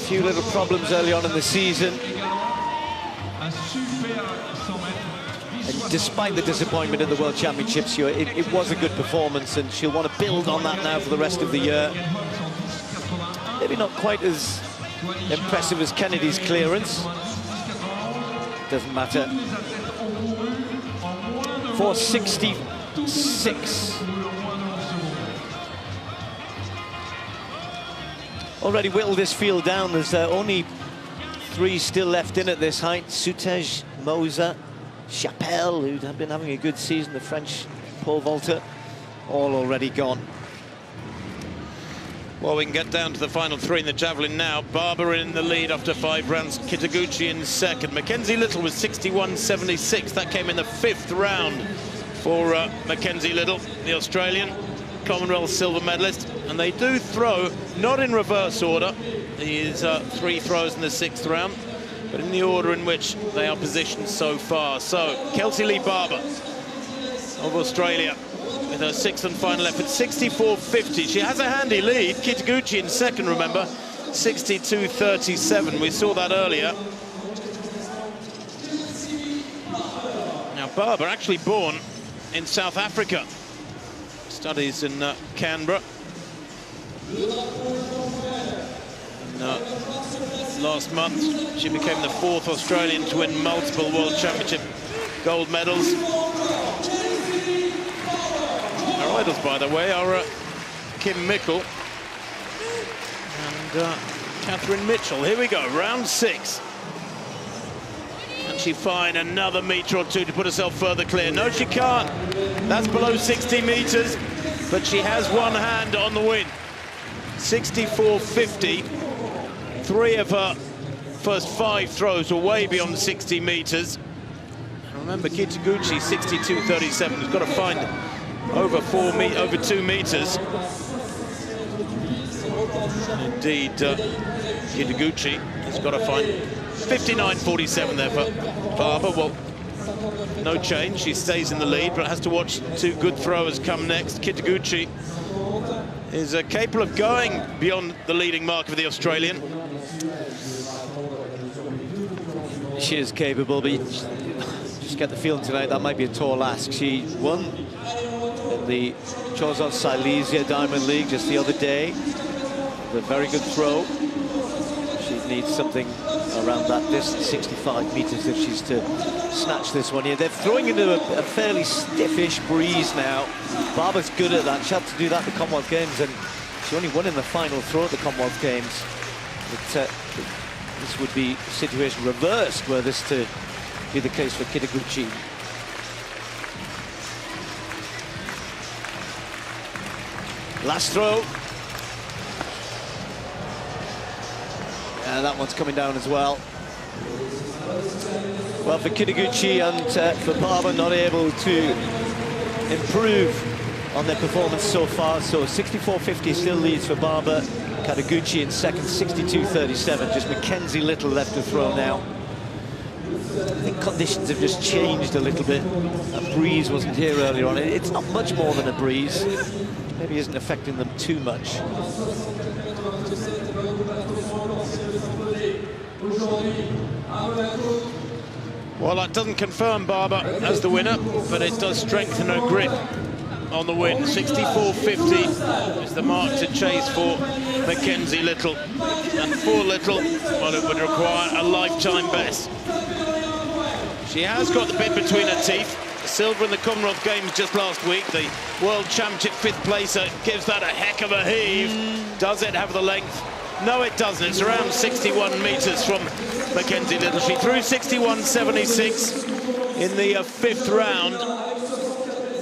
few little problems early on in the season. And despite the disappointment in the World Championships, it was a good performance, and she'll want to build on that now for the rest of the year. Maybe not quite as impressive as Kennedy's clearance. Doesn't matter. 4:66. Already whittled this field down. There's only 3 still left in at this height. Soutej, Moser, Chapelle, who have been having a good season, the French pole vaulter, all already gone. Well, we can get down to the final 3 in the javelin now. Barber in the lead after 5 rounds. Kitaguchi in second. Mackenzie Little was 61.76. That came in the 5th round for Mackenzie Little, the Australian Commonwealth silver medalist. And they do throw, not in reverse order. He is 3 throws in the 6th round, but in the order in which they are positioned so far. So, Kelsey Lee Barber of Australia, with her 6th and final effort, 64.50. She has a handy lead. Kitaguchi in second, remember, 62.37. We saw that earlier. Now, Barber, actually born in South Africa. Studies in Canberra. And, last month, she became the 4th Australian to win multiple World Championship gold medals. Our idols, by the way, are Kim Mickle and Catherine Mitchell. Here we go, round 6. Can she find another metre or 2 to put herself further clear? No, she can't. That's below 60 metres, but she has one hand on the win. 64.50. 3 of her first 5 throws were way beyond 60 metres. Remember, Kitaguchi, 62.37. Has got to find over 2 meters. Indeed, Kitaguchi has got to find 59.47 there for Barber. Well, no change. She stays in the lead, but has to watch two good throwers come next. Kitaguchi is capable of going beyond the leading mark of the Australian. She is capable, but you just get the feeling tonight that might be a tall ask. She won at the Chozon Silesia Diamond League just the other day. A very good throw. She needs something around that distance, 65 meters, if she's to snatch this one here. They're throwing into a fairly stiffish breeze now. Barber's good at that. She had to do that at the Commonwealth Games, and she only won in the final throw at the Commonwealth Games. But, this would be a situation reversed were this to be the case for Kitaguchi. Last throw. And that one's coming down as well. Well, for Kitaguchi and for Barber, not able to improve on their performance so far. So 64.50 still leads for Barber. Kitaguchi in second, 62.37. Just Mackenzie Little left to throw now. I think conditions have just changed a little bit. A breeze wasn't here earlier on. It's not much more than a breeze. Maybe isn't affecting them too much. Well, that doesn't confirm Barber as the winner, but it does strengthen her grip on the win. 64.50 is the mark to chase for Mackenzie Little. And for Little, well, it would require a lifetime best. She has got the bit between her teeth. Silver in the Commonwealth Games just last week. The World Championship fifth placer gives that a heck of a heave. Does it have the length? No, it doesn't. It's around 61 meters from Mackenzie Little. She threw 61.76 in the fifth round.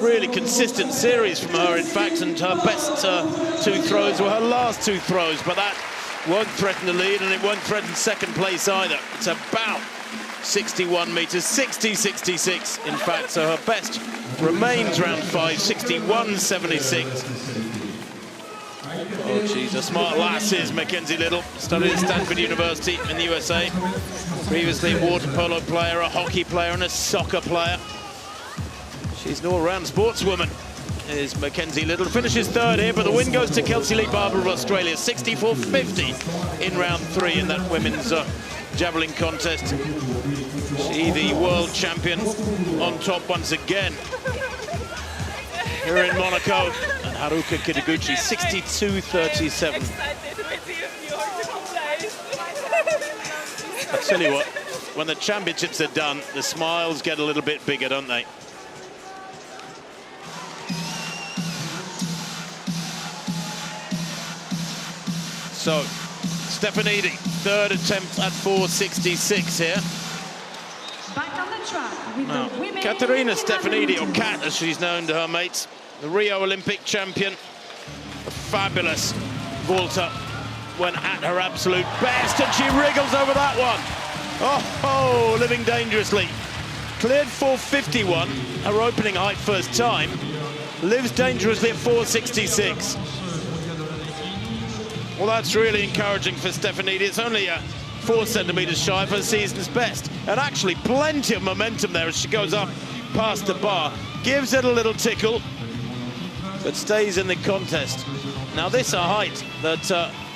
Really consistent series from her, in fact, and her best two throws were her last two throws, but that won't threaten the lead, and it won't threaten second place either. It's about 61 meters, 60.66 in fact, so her best remains round 5, 61.76. Oh, she's a smart lass, is Mackenzie Little. Studied at Stanford University in the USA. Previously a water polo player, a hockey player, and a soccer player. She's an all-round sportswoman, is Mackenzie Little. Finishes third here, but the win goes to Kelsey Lee Barber of Australia. 64.50 in round 3 in that women's javelin contest. She, the world champion, on top once again here in Monaco. And Haruka Kitaguchi, 62.37. I tell you what, when the championships are done, the smiles get a little bit bigger, don't they? So, Stefanidi, third attempt at 4.66 here. Back on the track with the women. Katerina Stefanidi, or Kat as she's known to her mates, the Rio Olympic champion, a fabulous vaulter when at her absolute best, and she wriggles over that one. Oh, living dangerously. Cleared 4.51, her opening height first time, lives dangerously at 4.66. Well, that's really encouraging for Stefanidi. It's only 4 centimetres shy of her season's best. And actually plenty of momentum there as she goes up past the bar. Gives it a little tickle, but stays in the contest. Now this a height that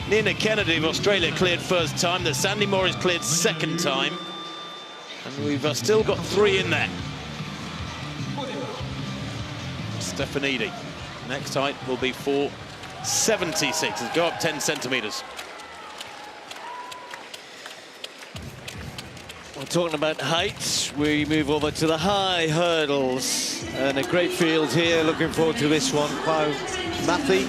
Nina Kennedy of Australia cleared first time, that Sandy Morris cleared second time. And we've still got 3 in there. Stefanidi. Next height will be 4.76. Let's go up 10 centimetres. We're talking about heights. We move over to the high hurdles. And a great field here. Looking forward to this one. Pau Mathy,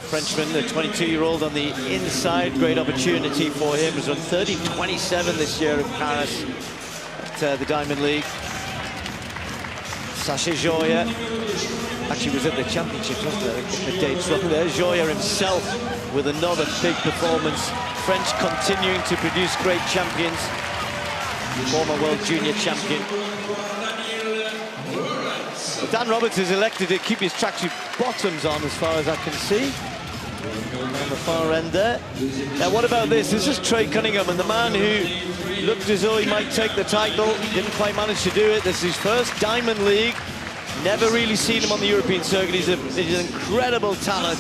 Frenchman, the 22-year-old on the inside. Great opportunity for him. He's run 30.27 this year in Paris at the Diamond League. Sacha Joya actually was at the championships, wasn't there? The dates up there. Joya himself with another big performance. French continuing to produce great champions. Former world junior champion. Dan Roberts is elected to keep his tracksuit bottoms on, as far as I can see. On the far end there. Now what about this? This is Trey Cunningham, and the man who looked as though he might take the title, didn't quite manage to do it. This is his first Diamond League. Never really seen him on the European circuit. He's an incredible talent.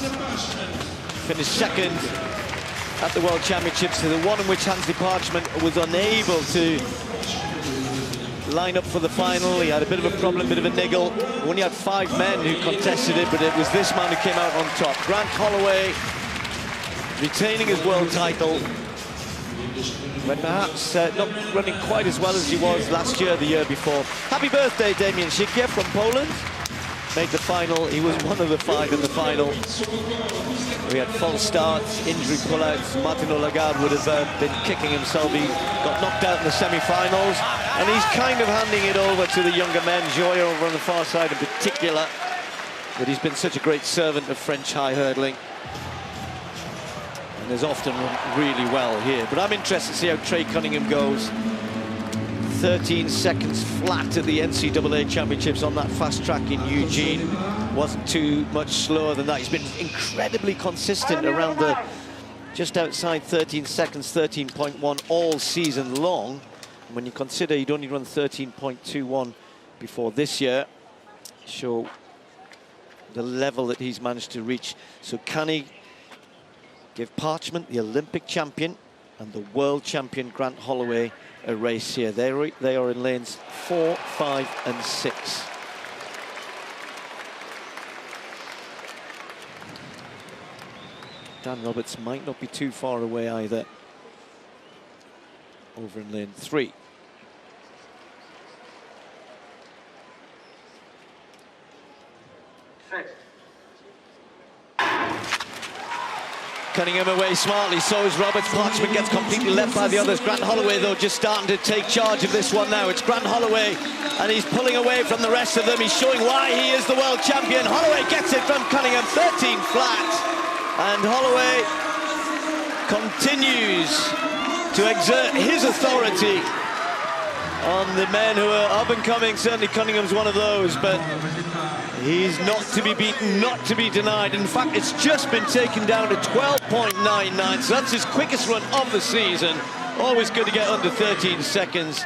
Finished second at the World Championships, to the one in which Hansley Parchment was unable to line up for the final. He had a bit of a problem, bit of a niggle. We only had 5 men who contested it, but it was this man who came out on top. Grant Holloway retaining his world title, but perhaps not running quite as well as he was last year, the year before. Happy birthday, Damian Szykier from Poland. Made the final. He was one of the 5 in the final. We had false starts, injury pullouts. Martin Lagarde would have been kicking himself. He got knocked out in the semi-finals, and he's kind of handing it over to the younger men, Joya over on the far side in particular. But he's been such a great servant of French high hurdling, and has often run really well here. But I'm interested to see how Trey Cunningham goes. 13 seconds flat at the NCAA Championships on that fast track in Eugene. Wasn't too much slower than that. He's been incredibly consistent around the just outside 13 seconds, 13.1 all season long. And when you consider he'd only run 13.21 before this year, show the level that he's managed to reach. So can he give Parchment, the Olympic champion, and the world champion Grant Holloway a race here? They are in lanes 4, 5 and 6. Dan Roberts might not be too far away either, over in lane 3. Cunningham away smartly, so is Roberts. Parchment gets completely left by the others. Grant Holloway, though, just starting to take charge of this one now. It's Grant Holloway, and he's pulling away from the rest of them. He's showing why he is the world champion. Holloway gets it from Cunningham, 13 flat. And Holloway continues to exert his authority on the men who are up and coming. Certainly Cunningham's one of those, but he's not to be beaten, not to be denied. In fact, it's just been taken down to 12.99, so that's his quickest run of the season. Always good to get under 13 seconds.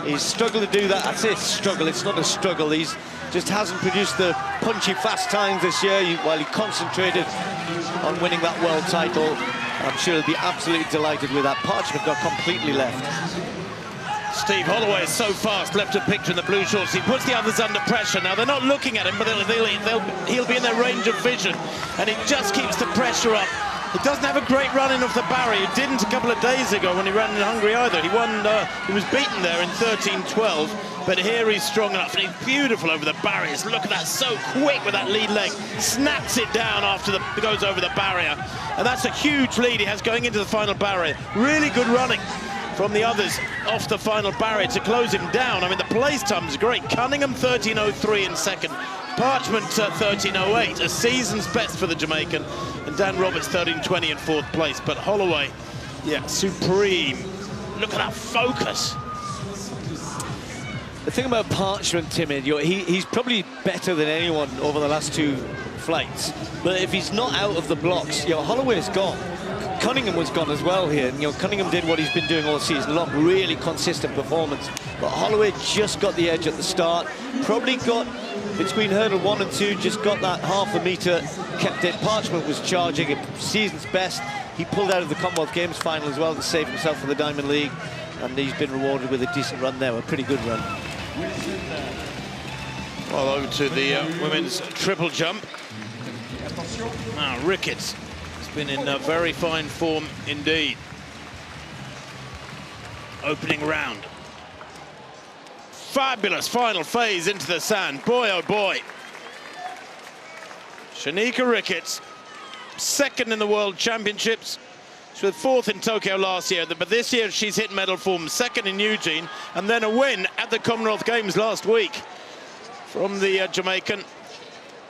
He's struggled to do that. I say it's struggle, it's not a struggle. He's just hasn't produced the punchy fast times this year while he concentrated on winning that world title. I'm sure he'll be absolutely delighted with that. Parchment got completely left. Steve Holloway is so fast, left a picture in the blue shorts. He puts the others under pressure. Now, they're not looking at him, but he'll be in their range of vision, and it just keeps the pressure up. He doesn't have a great run in off the barrier. He didn't a couple of days ago when he ran in Hungary either. He won. He was beaten there in 13.12, but here he's strong enough, and he's beautiful over the barriers. Look at that, so quick with that lead leg. Snaps it down after goes over the barrier, and that's a huge lead he has going into the final barrier. Really good running from the others off the final barrier to close him down. I mean, the place time is great. Cunningham 13.03 in second, Parchment 13.08, a season's best for the Jamaican, and Dan Roberts 13.20 in 4th place. But Holloway, yeah, supreme. Look at that focus. The thing about Parchment, Timid, he's probably better than anyone over the last 2 flights, but if he's not out of the blocks, Holloway's gone. Cunningham was gone as well here, and Cunningham did what he's been doing all season long, really consistent performance. But Holloway just got the edge at the start, probably got between hurdle 1 and 2, just got that half a metre, kept it. Parchment was charging at season's best. He pulled out of the Commonwealth Games final as well to save himself for the Diamond League, and he's been rewarded with a decent run there, a pretty good run. Well, over to the women's triple jump. Now, Ricketts has been in very fine form indeed. Opening round. Fabulous final phase into the sand. Boy, oh boy. Shanika Ricketts, second in the World Championships. She was 4th in Tokyo last year, but this year she's hit medal form, 2nd in Eugene, and then a win at the Commonwealth Games last week from the Jamaican.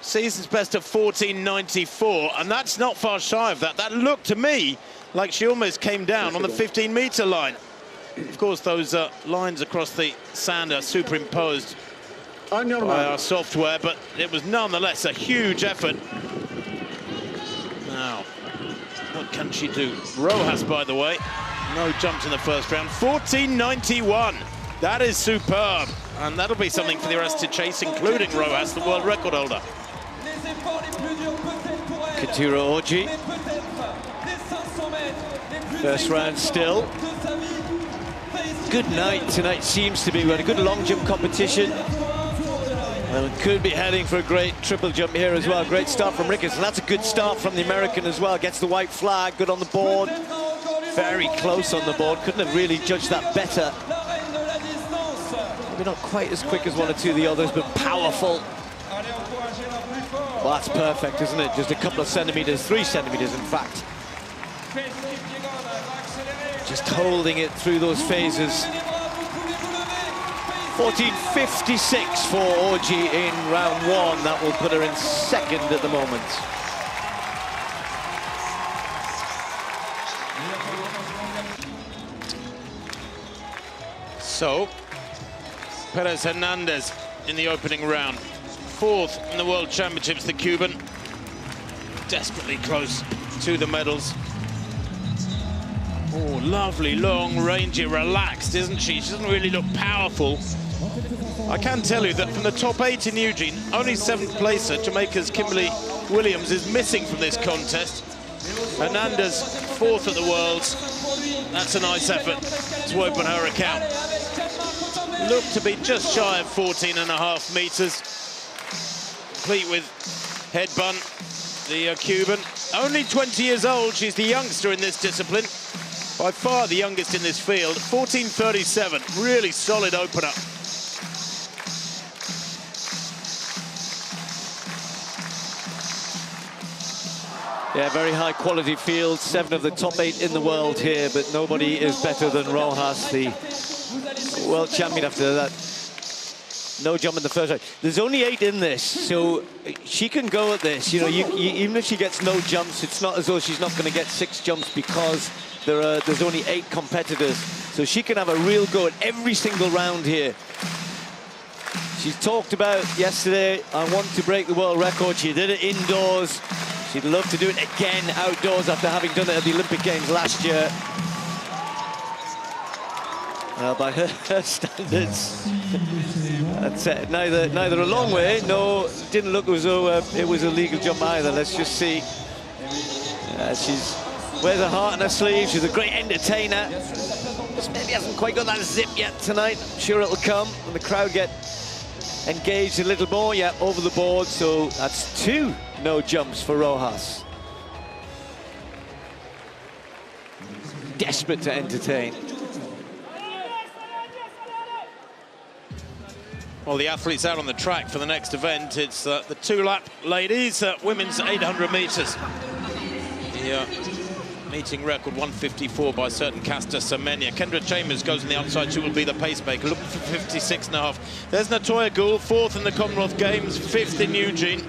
Season's best of 14.94, and that's not far shy of that. That looked to me like she almost came down on the 15-metre line. Of course, those lines across the sand are superimposed by our software, but it was nonetheless a huge effort. Now, what can she do? Rojas, by the way, no jumps in the first round. 14.91. That is superb. And that'll be something for the rest to chase, including Rojas, the world record holder. Ketura Orji. First round still. Good night tonight seems to be. We had a good long jump competition. And we could be heading for a great triple jump here as well. Great start from Ricketts, and that's a good start from the American as well. Gets the white flag, good on the board. Very close on the board. Couldn't have really judged that better. Maybe not quite as quick as one or two of the others, but powerful. Well, that's perfect, isn't it? Just a couple of centimeters, 3 centimeters in fact. Just holding it through those phases. 14.56 for Orji in round 1. That will put her in second at the moment. So, Perez Hernandez in the opening round. 4th in the World Championships, the Cuban. Desperately close to the medals. Oh, lovely, long, rangy, relaxed, isn't she? She doesn't really look powerful. I can tell you that from the top 8 in Eugene, only 7th placer, Jamaica's Kimberly Williams, is missing from this contest. Hernandez, 4th at the Worlds. That's a nice effort to open her account. Looked to be just shy of 14.5 meters. Complete with head bun, the Cuban. Only 20 years old, she's the youngster in this discipline. By far the youngest in this field. 14.37, really solid opener. Yeah, very high quality field. 7 of the top 8 in the world here, but nobody is better than Rojas, the world champion after that. No jump in the first round. There's only 8 in this, so she can go at this. You know, even if she gets no jumps, it's not as though she's not going to get 6 jumps because there's only 8 competitors. So she can have a real go at every single round here. She's talked about yesterday, I want to break the world record. She did it indoors. She'd love to do it again outdoors after having done it at the Olympic Games last year. By her standards, that's it. Neither a long way. No, didn't look as though it was a legal jump either. Let's just see. She's wears her heart on her sleeve. She's a great entertainer. Just maybe hasn't quite got that zip yet tonight. I'm sure it'll come when the crowd get engaged a little more. Yeah, over the board. So that's 2 no jumps for Rojas. Desperate to entertain. Well, the athletes out on the track for the next event. It's the 2-lap ladies, women's 800 meters. The meeting record 1:54 by certain Casta Semenya. Kendra Chambers goes on the outside. She will be the pacemaker, looking for 56.5. There's Natoya Gould, 4th in the Commonwealth Games, 5th in Eugene.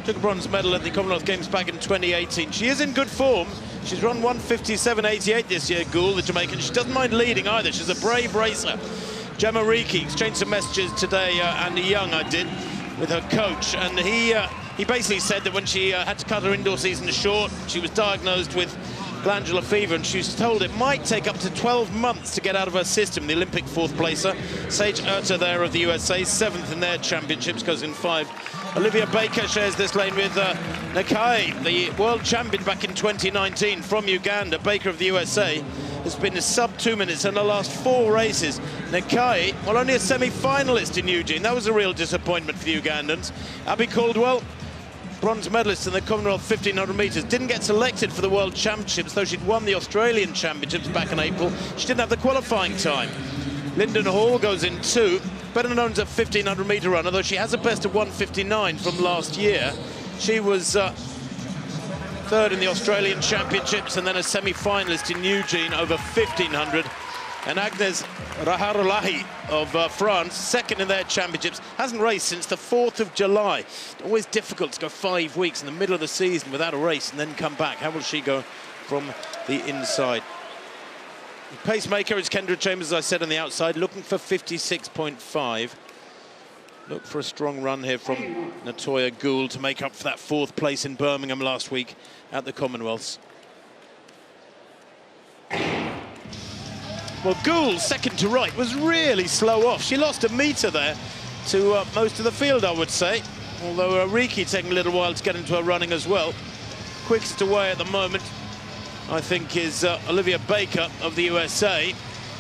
Took a bronze medal at the Commonwealth Games back in 2018. She is in good form. She's run 1:57.88 this year, Gould, the Jamaican. She doesn't mind leading either. She's a brave racer. Gemma Reekie exchanged some messages today, Andy Young, I did, with her coach, and he basically said that when she had to cut her indoor season short, she was diagnosed with glandular fever, and she was told it might take up to 12 months to get out of her system. The Olympic 4th placer, Sage Erta there of the USA, 7th in their championships, goes in 5. Olivia Baker shares this lane with Nakai, the world champion back in 2019 from Uganda. Baker of the USA has been a sub 2 minutes in the last 4 races. Nakai, well, only a semi-finalist in Eugene. That was a real disappointment for the Ugandans. Abby Caldwell, bronze medalist in the Commonwealth 1500 metres, didn't get selected for the World Championships, though she'd won the Australian Championships back in April. She didn't have the qualifying time. Lyndon Hall goes in 2, better known as a 1500 metre runner, though she has a best of 1:59 from last year. She was 3rd in the Australian Championships and then a semi-finalist in Eugene over 1500. And Agnes Raharolahi of France, 2nd in their championships, hasn't raced since the 4th of July. Always difficult to go 5 weeks in the middle of the season without a race and then come back. How will she go from the inside? The pacemaker is Kendra Chambers, as I said, on the outside, looking for 56.5. Look for a strong run here from Natoya Gould to make up for that 4th place in Birmingham last week at the Commonwealths. Well, Gould, second to right, was really slow off. She lost a metre there to most of the field, I would say. Although Riki taking a little while to get into her running as well. Quickest away at the moment, I think, is Olivia Baker of the USA.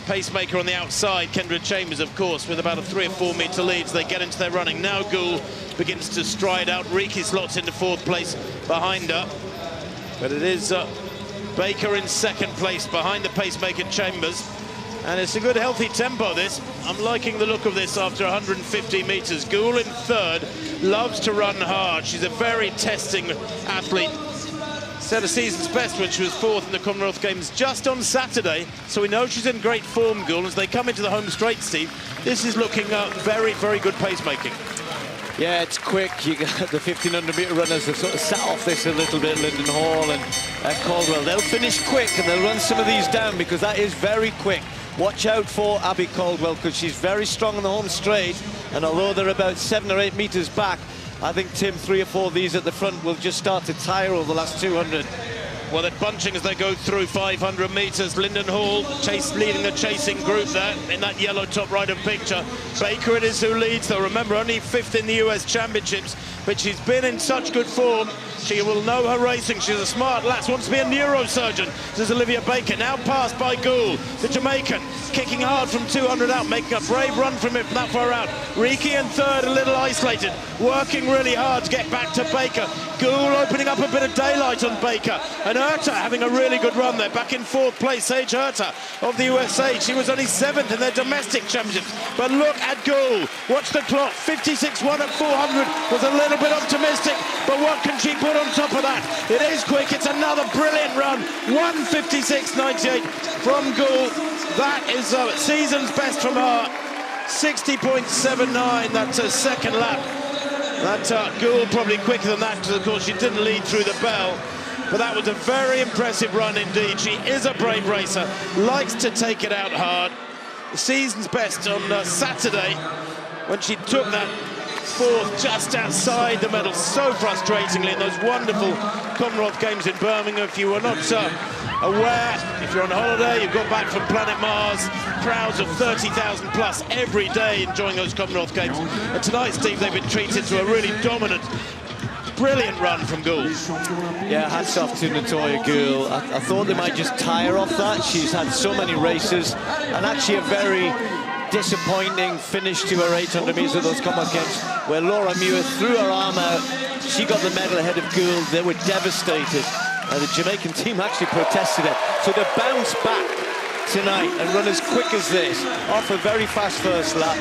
Pacemaker on the outside, Kendra Chambers, of course, with about a 3 or 4 metre lead. So they get into their running. Now Gould begins to stride out. Riki slots into 4th place behind her. But it is Baker in 2nd place behind the Pacemaker Chambers. And it's a good, healthy tempo, this. I'm liking the look of this after 150 metres. Gould in 3rd, loves to run hard. She's a very testing athlete. Set a season's best when she was 4th in the Commonwealth Games just on Saturday. So we know she's in great form, Gould. As they come into the home straight, Steve, this is looking very, very good pacemaking. Yeah, it's quick. You got the 1500-metre runners have sort of sat off this a little bit, Linden Hall and Caldwell. They'll finish quick and they'll run some of these down because that is very quick. Watch out for Abby Caldwell because she's very strong on the home straight, and although they're about 7 or 8 metres back, I think, Tim, 3 or 4 of these at the front will just start to tire over the last 200. Well, they're bunching as they go through 500 metres. Linden Hall leading the chasing group there in that yellow top right of picture. Baker it is who leads, though. Remember, only 5th in the US Championships, but she's been in such good form. She will know her racing. She's a smart lass, wants to be a neurosurgeon. This is Olivia Baker, now passed by Gould, the Jamaican, kicking hard from 200 out, making a brave run from it from that far out. Riki in 3rd, a little isolated, working really hard to get back to Baker. Gould opening up a bit of daylight on Baker. And Herta having a really good run there, back in 4th place, Sage Herta of the USA. She was only 7th in their domestic championships. But look at Gould, watch the clock, 56.1 at 400, was a little bit optimistic, but what can she put on top of that? It is quick, it's another brilliant run, 1:56.98 from Gould. That is a season's best from her, 60.79, that's her 2nd lap. That Gould probably quicker than that because, of course, she didn't lead through the bell. But that was a very impressive run indeed. She is a brave racer, likes to take it out hard. The season's best on Saturday when she took that 4th just outside the medal so frustratingly in those wonderful Commonwealth Games in Birmingham. If you were not aware, if you're on holiday, you've got back from planet Mars, crowds of 30,000 plus every day enjoying those Commonwealth Games. And tonight, Steve, they've been treated to a really dominant, brilliant run from Gould. Yeah, hats off to Natoya Gould. I thought they might just tire off that. She's had so many races, and actually a very disappointing finish to her 800 metres of those Commonwealth Games, where Laura Muir threw her arm out. She got the medal ahead of Gould. They were devastated. The Jamaican team actually protested it. So to bounce back tonight and run as quick as this, off a very fast first lap,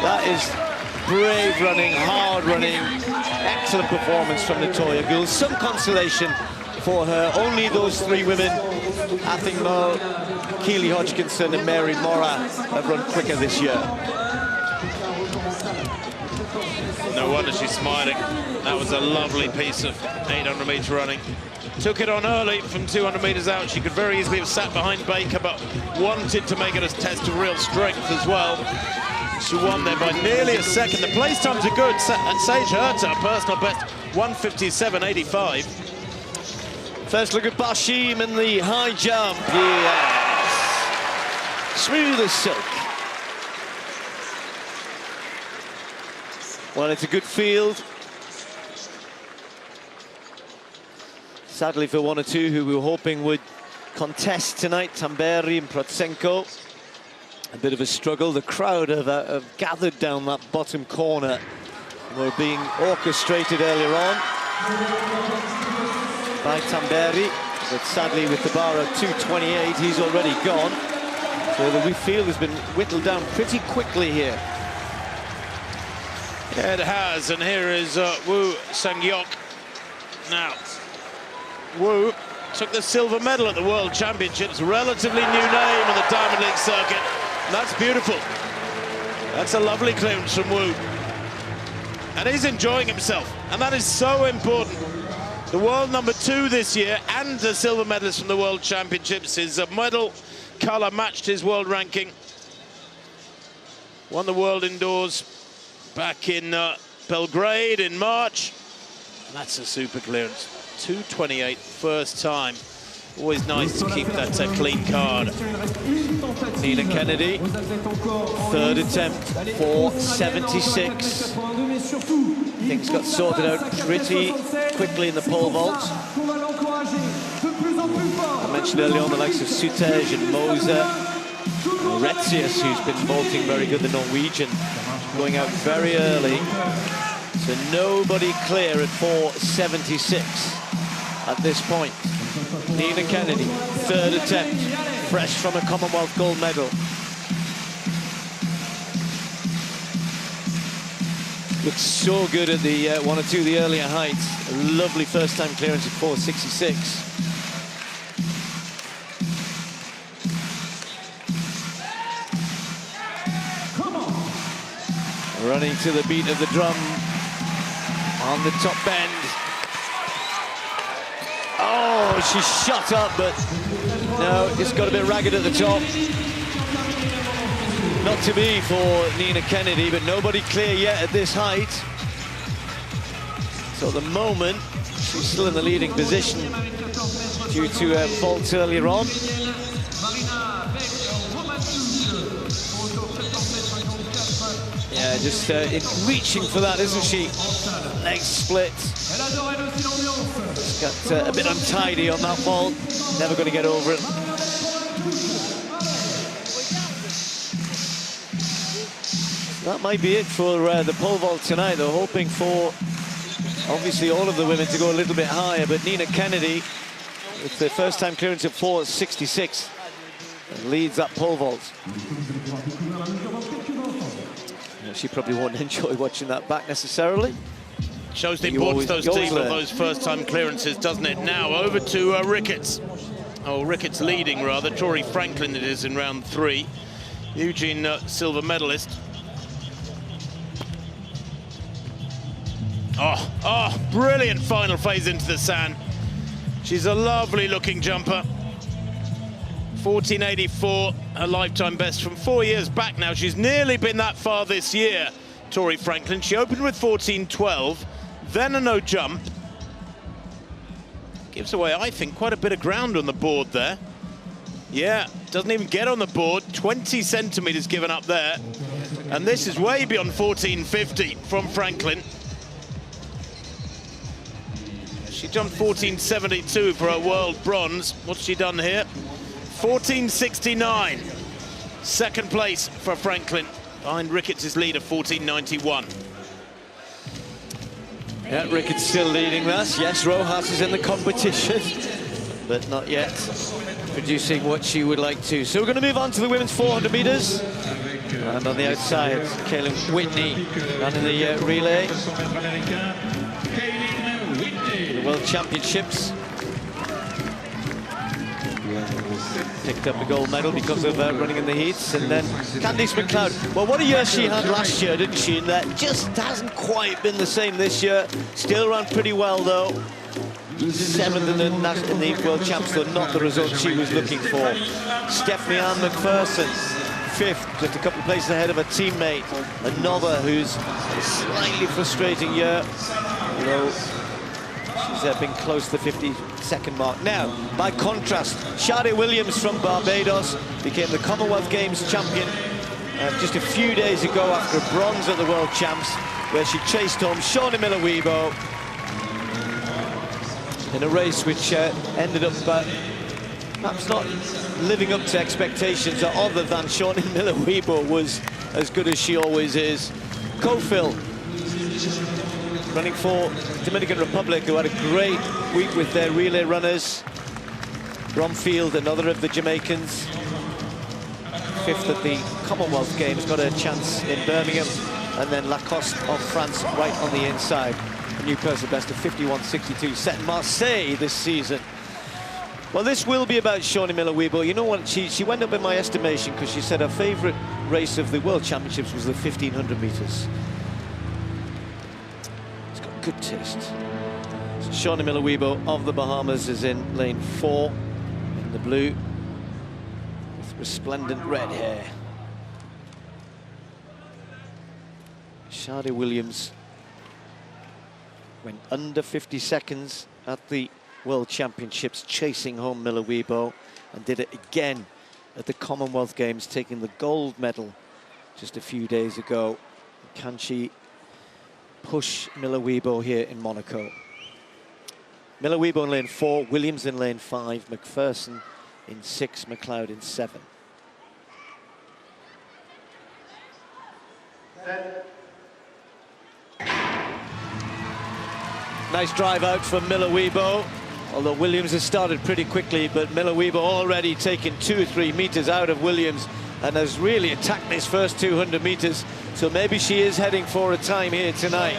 that is brave running, hard running, excellent performance from Natoya Gould. Some consolation for her. Only those 3 women, Athingham, Keely Hodgkinson and Mary Mora, have run quicker this year. No wonder she's smiling. That was a lovely piece of 800-metre running. Took it on early from 200 metres out. She could very easily have sat behind Baker, but wanted to make it a test of real strength as well. She won there by nearly a second. The place times are good. Sage Herta, personal best, 1:57.85. First look at Bashim in the high jump. Yes. Smooth as silk. Well, it's a good field. Sadly for 1 or 2 who we were hoping would contest tonight, Tamberi and Protsenko. A bit of a struggle. The crowd have gathered down that bottom corner. Were being orchestrated earlier on by Tamberi, but sadly with the bar of 2:28, he's already gone. So the field has been whittled down pretty quickly here. Yeah, it has, and here is Woo Sang-yok. Now, Woo took the silver medal at the World Championships, relatively new name on the Diamond League circuit. And that's beautiful. That's a lovely clearance from Woo. And he's enjoying himself, and that is so important. The world #2 this year and the silver medalist from the World Championships. His medal colour matched his world ranking. Won the world indoors back in Belgrade in March. And that's a super clearance. 2:28, first time Always nice to keep that clean card. Nina Kennedy, third attempt, 4.76. Things got sorted out pretty quickly in the pole vault. I mentioned earlier on the likes of Sutej and Moser. Retzius, who's been vaulting very good, the Norwegian, going out very early. So nobody clear at 4.76 at this point. Nina Kennedy, third attempt, fresh from a Commonwealth gold medal. Looks so good at the one or two of the earlier heights. A lovely first-time clearance at 4.66. Running to the beat of the drum on the top bend. Oh, she shot up, but no, it's got a bit ragged at the top. Not to be for Nina Kennedy, but nobody clear yet at this height. So at the moment, she's still in the leading position due to faults earlier on. Yeah, just reaching for that, isn't she? Leg split. Got a bit untidy on that vault. Never going to get over it. That might be it for the pole vault tonight. They're hoping for, obviously, all of the women to go a little bit higher, but Nina Kennedy, with the first-time clearance at 4.66, leads that pole vault. She probably won't enjoy watching that back necessarily. Shows the importance of those teams of those first-time clearances, doesn't it? Now over to Ricketts. Oh, Ricketts leading, rather. Tori Franklin it is in round 3. Eugene, silver medalist. Oh, brilliant final phase into the sand. She's a lovely-looking jumper. 14.84, a lifetime best from 4 years back now. She's nearly been that far this year, Tori Franklin. She opened with 14.12, then a no jump. Gives away, I think, quite a bit of ground on the board there. Yeah, doesn't even get on the board. 20 centimeters given up there. And this is way beyond 14.50 from Franklin. She jumped 14.72 for her world bronze. What's she done here? 14.69. Second place for Franklin, behind Ricketts' lead of 14.91. Yeah, Ricketts still leading that. Yes, Rojas is in the competition, but not yet producing what she would like to. So we're going to move on to the women's 400 meters. And on the outside, Kaylin Whitney running the relay. The World Championships. Picked up a gold medal because of running in the heats. And then Candice McLeod. Well, what a year she had last year, didn't she? And that just hasn't quite been the same this year. Still ran pretty well, though. 7th in the World Champs, though not the result she was looking for. Stephanie Ann McPherson, 5th, just a couple of places ahead of her teammate. Another who's a slightly frustrating year. You know, she's been close to the 50-second mark. Now, by contrast, Shade Williams from Barbados became the Commonwealth Games champion just a few days ago after a bronze at the World Champs, where she chased home Shawnee Miller-Uibo in a race which ended up perhaps not living up to expectations, other than Shawnee Miller-Uibo was as good as she always is. Cofield running for Dominican Republic, who had a great week with their relay runners. Bromfield, another of the Jamaicans, 5th at the Commonwealth Games, got a chance in Birmingham. And then Lacoste of France right on the inside. A new personal best of 51.62 set in Marseille this season. Well, this will be about Shawnee Miller-Uibo. You know what, she went up in my estimation because she said her favourite race of the World Championships was the 1,500 metres. It's got good taste. So Shawnee Miller-Uibo of the Bahamas is in lane 4 in the blue with resplendent red hair. Shade Williams went under 50 seconds at the World Championships, chasing home Miller Uibo, and did it again at the Commonwealth Games, taking the gold medal just a few days ago. Can she push Miller Uibo here in Monaco? Miller Uibo in lane 4, Williams in lane 5, McPherson in 6, McLeod in 7. Nice drive out from Miller Uibo, although Williams has started pretty quickly, but Miller Uibo already taken 2 or 3 meters out of Williams and has really attacked this first 200 meters. So maybe she is heading for a time here tonight.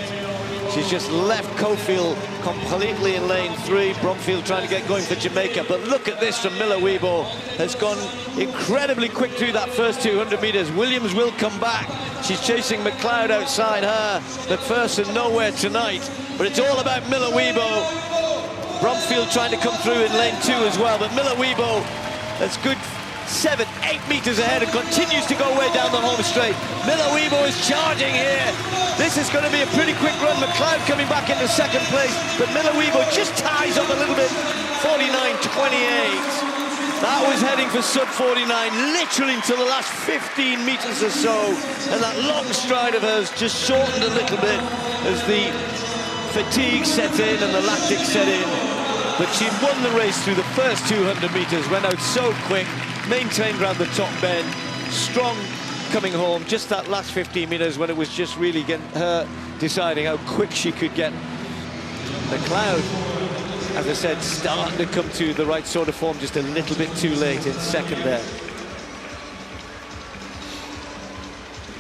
She's just left Cofield completely in lane 3. Bromfield trying to get going for Jamaica. But look at this from Miller Uibo. Has gone incredibly quick through that first 200 meters. Williams will come back. She's chasing McLeod outside her. McPherson nowhere tonight. But it's all about Miller Uibo. Bromfield trying to come through in lane 2 as well. But Miller Uibo, that's good 7, 8 meters ahead and continues to go way down the home straight. Miller Uibo is charging here. This is going to be a pretty quick run. McLeod coming back into second place, but Miller Uibo just ties up a little bit. 49.28. That was heading for sub 49, literally until the last 15 meters or so. And that long stride of hers just shortened a little bit as the fatigue set in and the lactic set in. But she won the race through the first 200 meters, went out so quick, maintained around the top bend, strong coming home. Just that last 15 meters when it was just really getting her deciding how quick she could get. McLeod, as I said, starting to come to the right sort of form, just a little bit too late in second there.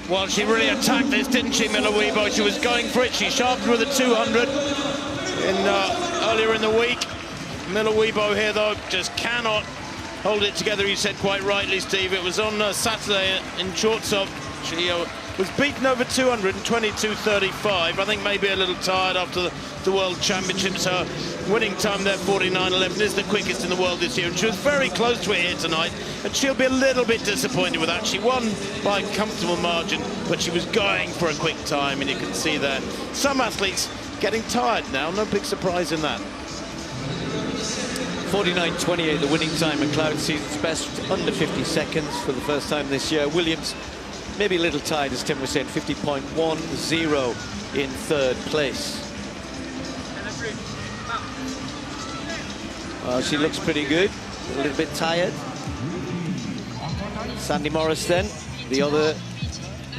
Well, she really attacked this, didn't she, Miller Uibo? She was going for it. She sharped with a 200 earlier in the week. Miller Uibo here, though, just cannot hold it together. You said quite rightly, Steve. It was on Saturday in Chortsov. She was beaten over 200 in 22.35. I think maybe a little tired after the World Championships. Her winning time there, 49.11, is the quickest in the world this year. And she was very close to it here tonight. And she'll be a little bit disappointed with that. She won by a comfortable margin, but she was going for a quick time. And you can see there, some athletes getting tired now. No big surprise in that. 49.28, the winning time. McLeod sees its best under 50 seconds for the first time this year. Williams, maybe a little tired, as Tim was saying, 50.10 in third place. Well, she looks pretty good, a little bit tired. Sandy Morris then, the other,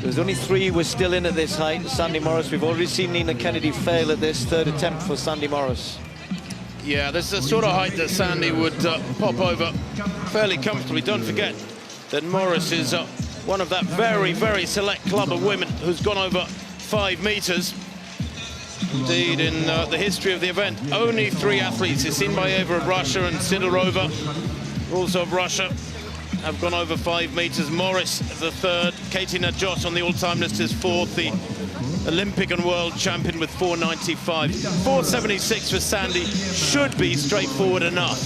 there's only 3 were still in at this height. Sandy Morris, we've already seen Nina Kennedy fail at this, third attempt for Sandy Morris. Yeah, this is the sort of height that Sandy would pop over fairly comfortably. Don't forget that Morris is one of that very, very select club of women who's gone over 5 meters. Indeed, in the history of the event, only 3 athletes, Isinbayeva of Russia and Sidorova, also of Russia, have gone over 5 meters. Morris, the 3rd. Katie Najot on the all-time list is 4th. The Olympic and world champion with 4.95. 4.76 for Sandy should be straightforward enough.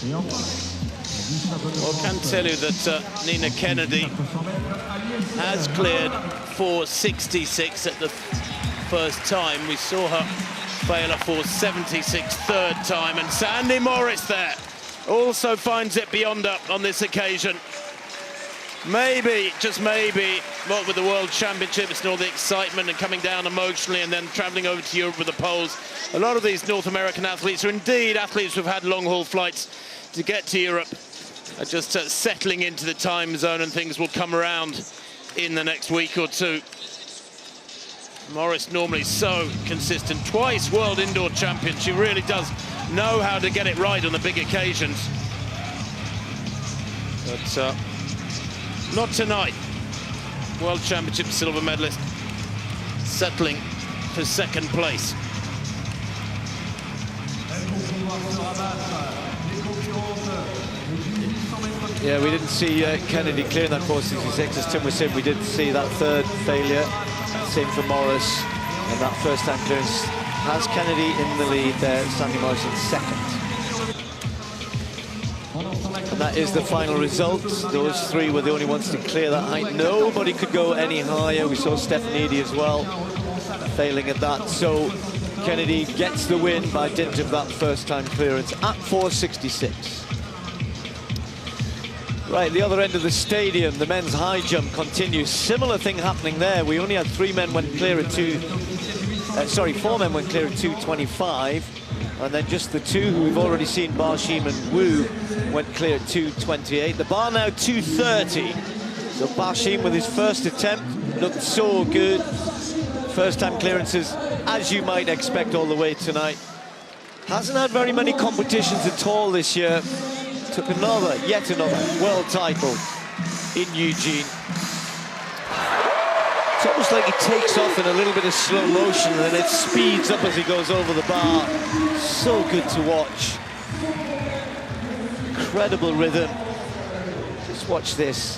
Well, I can tell you that Nina Kennedy has cleared 4.66 at the first time. We saw her fail a 4.76 third time, and Sandy Morris there also finds it beyond up on this occasion. Maybe, just maybe, what with the World Championships and all the excitement and coming down emotionally and then travelling over to Europe with the poles, a lot of these North American athletes are indeed athletes who've had long-haul flights to get to Europe, are just settling into the time zone, and things will come around in the next week or 2. Morris normally so consistent, twice world indoor champion. She really does know how to get it right on the big occasions. But not tonight. World Championship silver medalist settling for 2nd place. Yeah, we didn't see Kennedy clearing that 4.66. As Tim was saying, we did see that 3rd failure. Same for Morris. And that first-time clearance has Kennedy in the lead there. Sandy Morris in 2nd. And that is the final result. Those 3 were the only ones to clear that height. Nobody could go any higher. We saw Stefanidi as well, failing at that. So Kennedy gets the win by dint of that first-time clearance at 4.66. Right, the other end of the stadium, the men's high jump continues. Similar thing happening there. We only had 4 men went clear at 2.25, and then just the 2 who we've already seen, Barshim and Wu, went clear at 2.28. The bar now 2.30. So Barshim with his first attempt looked so good. First time clearances, as you might expect, all the way tonight. Hasn't had very many competitions at all this year. Took yet another world title in Eugene. It's almost like he takes off in a little bit of slow motion and then it speeds up as he goes over the bar. So good to watch. Incredible rhythm. Just watch this.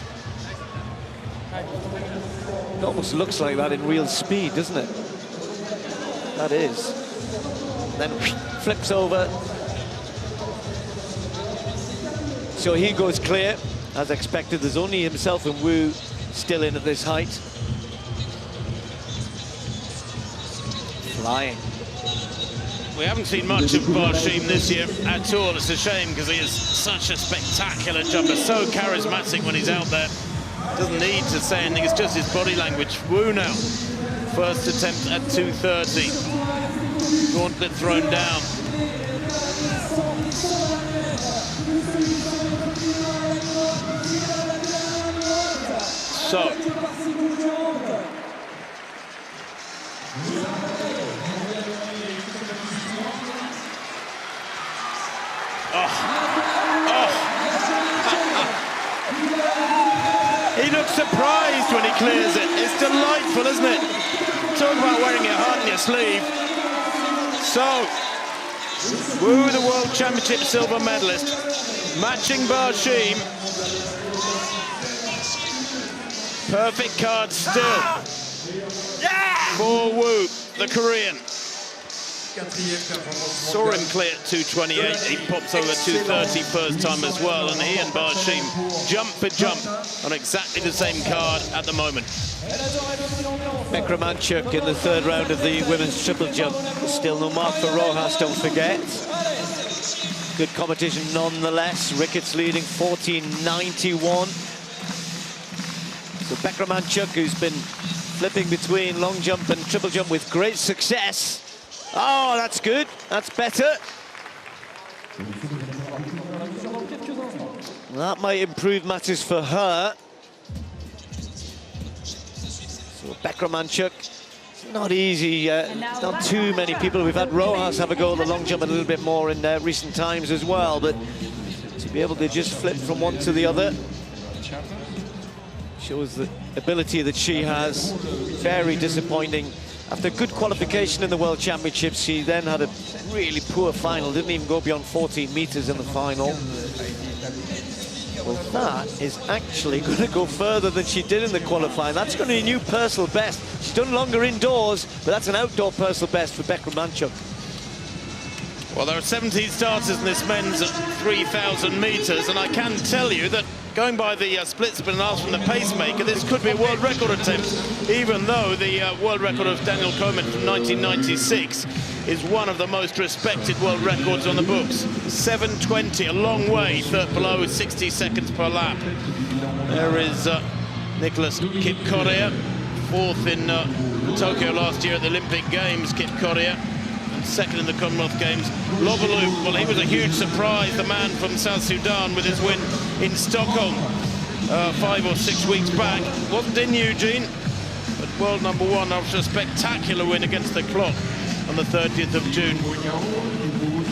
It almost looks like that in real speed, doesn't it? That is. Then flips over. So he goes clear, as expected. There's only himself and Wu still in at this height. Flying. We haven't seen much of Barshim this year at all. It's a shame because he is such a spectacular jumper, so charismatic when he's out there. Doesn't need to say anything, it's just his body language. Wu now, first attempt at 2.30. Gauntlet thrown down. So, he looks surprised when he clears it. It's delightful, isn't it? Talk about wearing your heart on your sleeve. So, Wu, the World Championship silver medalist, matching Barshim. Perfect card still for Wu, the Korean. Saw him clear at 2.28. He pops over 2.30 first time as well, and he and Barshim jump for jump on exactly the same card at the moment. Bekra in the third round of the women's triple jump. Still no mark for Rojas, don't forget. Good competition nonetheless. Ricketts leading 14.91. So Bekra, who's been flipping between long jump and triple jump with great success. Oh, that's good. That's better. That might improve matters for her. So Bekra, not easy. Not too many people. We've had Rojas have a go at the long jump a little bit more in recent times as well, but to be able to just flip from one to the other shows the ability that she has. Very disappointing. After good qualification in the World Championships, she then had a really poor final, didn't even go beyond 14 meters in the final. Well, that is actually going to go further than she did in the qualifying. That's going to be a new personal best. She's done longer indoors, but that's an outdoor personal best for Bekra. Well, there are 17 starters in this men's 3,000 meters, and I can tell you that going by the split spinals from the pacemaker, this could be a world record attempt, even though the world record of Daniel Komen from 1996 is one of the most respected world records on the books. 7:20, a long way, third below 60 seconds per lap. There is Nicholas Kip-Correa, fourth in Tokyo last year at the Olympic Games, Kip-Correa. Second in the Commonwealth Games. Lovalou, well, he was a huge surprise, the man from South Sudan with his win in Stockholm 5 or 6 weeks back. Wasn't in Eugene, but world #1 after a spectacular win against the clock on the 30th of June.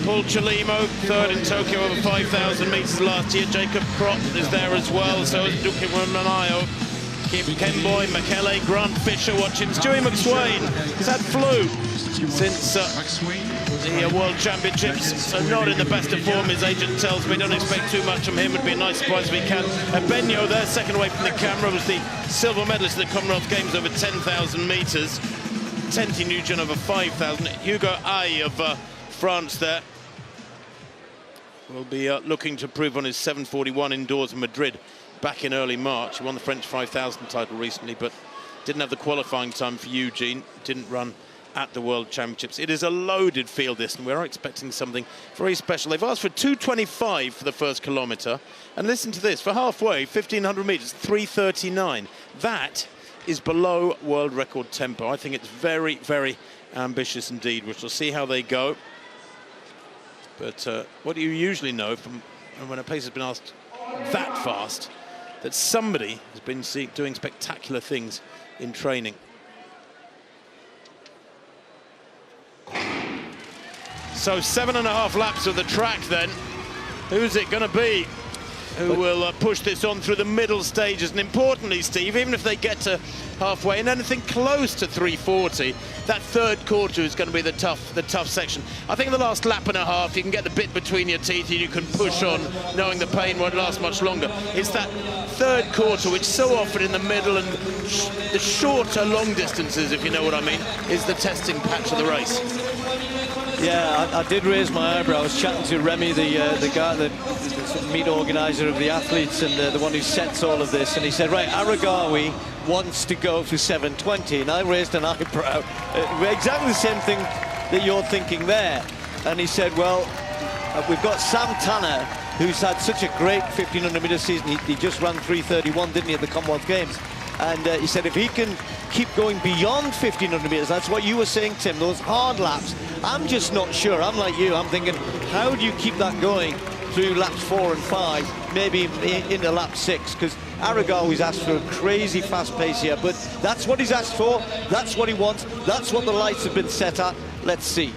Paul Chelimo, third in Tokyo over 5,000 meters last year. Jacob Krop is there as well, so is Duke Manayo. Kim Kemboy, Makele, Grant Fisher, watch him. Stewie McSwain, he's had flu since the World Championships, so not in the best of form, his agent tells me. Don't expect too much from him, would be a nice surprise if he can. And Benyo there, second away from the camera, was the silver medalist at the Commonwealth Games over 10,000 metres. 10th in Eugene over 5,000. Hugo Aye of France there will be looking to improve on his 7:41 indoors in Madrid back in early March. He won the French 5,000 title recently, but didn't have the qualifying time for Eugene. Didn't run at the World Championships. It is a loaded field this, and we're expecting something very special. They've asked for 2:25 for the first kilometre, and listen to this, for halfway, 1,500 metres, 3:39. That is below world record tempo. I think it's very, very ambitious indeed. We shall see how they go. But what do you usually know from when a pace has been asked that fast, that somebody has been doing spectacular things in training. So 7.5 laps of the track then. Who's it going to be who will push this on through the middle stages? And importantly, Steve, even if they get to halfway and anything close to 3:40, that third quarter is going to be the tough section. I think in the last lap and a half, you can get the bit between your teeth and you can push on, knowing the pain won't last much longer. It's that third quarter, which so often in the middle and the shorter long distances, if you know what I mean, is the testing patch of the race. Yeah, I did raise my eyebrow. I was chatting to Remy, the guy, the meet organizer of the athletes, and the one who sets all of this, and he said, right, Aragawi wants to go for 7:20, and I raised an eyebrow. Exactly the same thing that you're thinking there. And he said, well, we've got Sam Tanner, who's had such a great 1,500 metre season. He just ran 3:31, didn't he, at the Commonwealth Games? And he said if he can keep going beyond 1,500 metres, that's what you were saying, Tim, those hard laps, I'm just not sure. I'm like you, I'm thinking, how do you keep that going through laps 4 and 5, maybe into lap 6? Because Aragawi's asked for a crazy fast pace here, but that's what he's asked for, that's what he wants, that's what the lights have been set at. Let's see.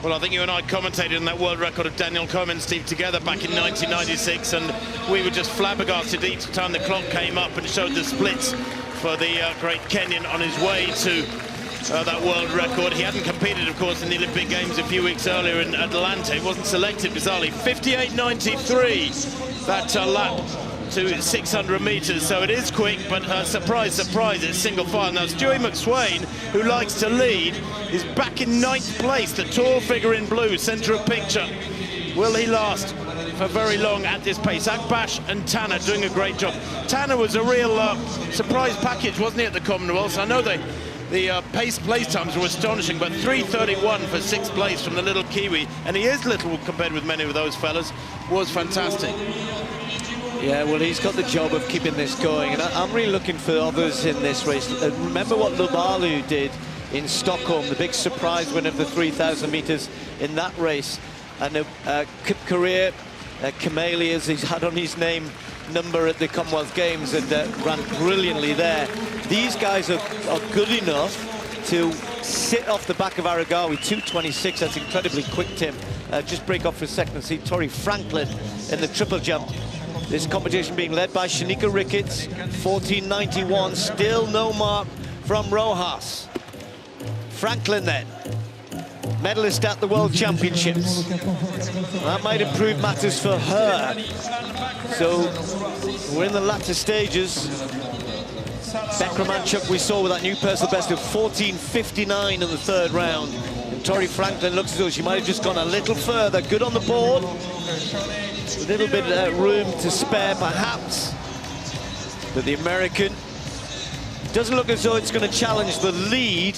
Well, I think you and I commentated on that world record of Daniel Komen, Steve, together back in 1996, and we were just flabbergasted each time the clock came up and showed the splits for the great Kenyan on his way to that world record. He hadn't competed, of course, in the Olympic Games a few weeks earlier in Atlanta. He wasn't selected, bizarrely. 58.93, that lap to 600 metres, so it is quick, but surprise, surprise, it's single file. Now, Stewie McSweyn, who likes to lead, is back in 9th place, the tall figure in blue, centre of picture. Will he last for very long at this pace? Akbash and Tanner doing a great job. Tanner was a real surprise package, wasn't he, at the Commonwealth? I know the place times were astonishing, but 3:31 for 6th place from the little Kiwi, and he is little compared with many of those fellas, was fantastic. Yeah, well, he's got the job of keeping this going, and I'm really looking for others in this race. Remember what Lubalu did in Stockholm, the big surprise win of the 3,000 metres in that race, and Kip Korir, Kamali, as he's had on his name number at the Commonwealth Games, and ran brilliantly there. These guys are good enough to sit off the back of Aragawi. 2:26, that's incredibly quick, Tim. Just break off for a second and see Tori Franklin in the triple jump. This competition being led by Shanika Ricketts, 14.91, still no mark from Rojas. Franklin then, medalist at the World Championships. That might improve matters for her. So we're in the latter stages. Bekra Manchuk we saw with that new personal best of 14.59 in the third round. And Tori Franklin looks as though she might have just gone a little further. Good on the board. A little bit of room to spare, perhaps. But the American doesn't look as though it's going to challenge the lead.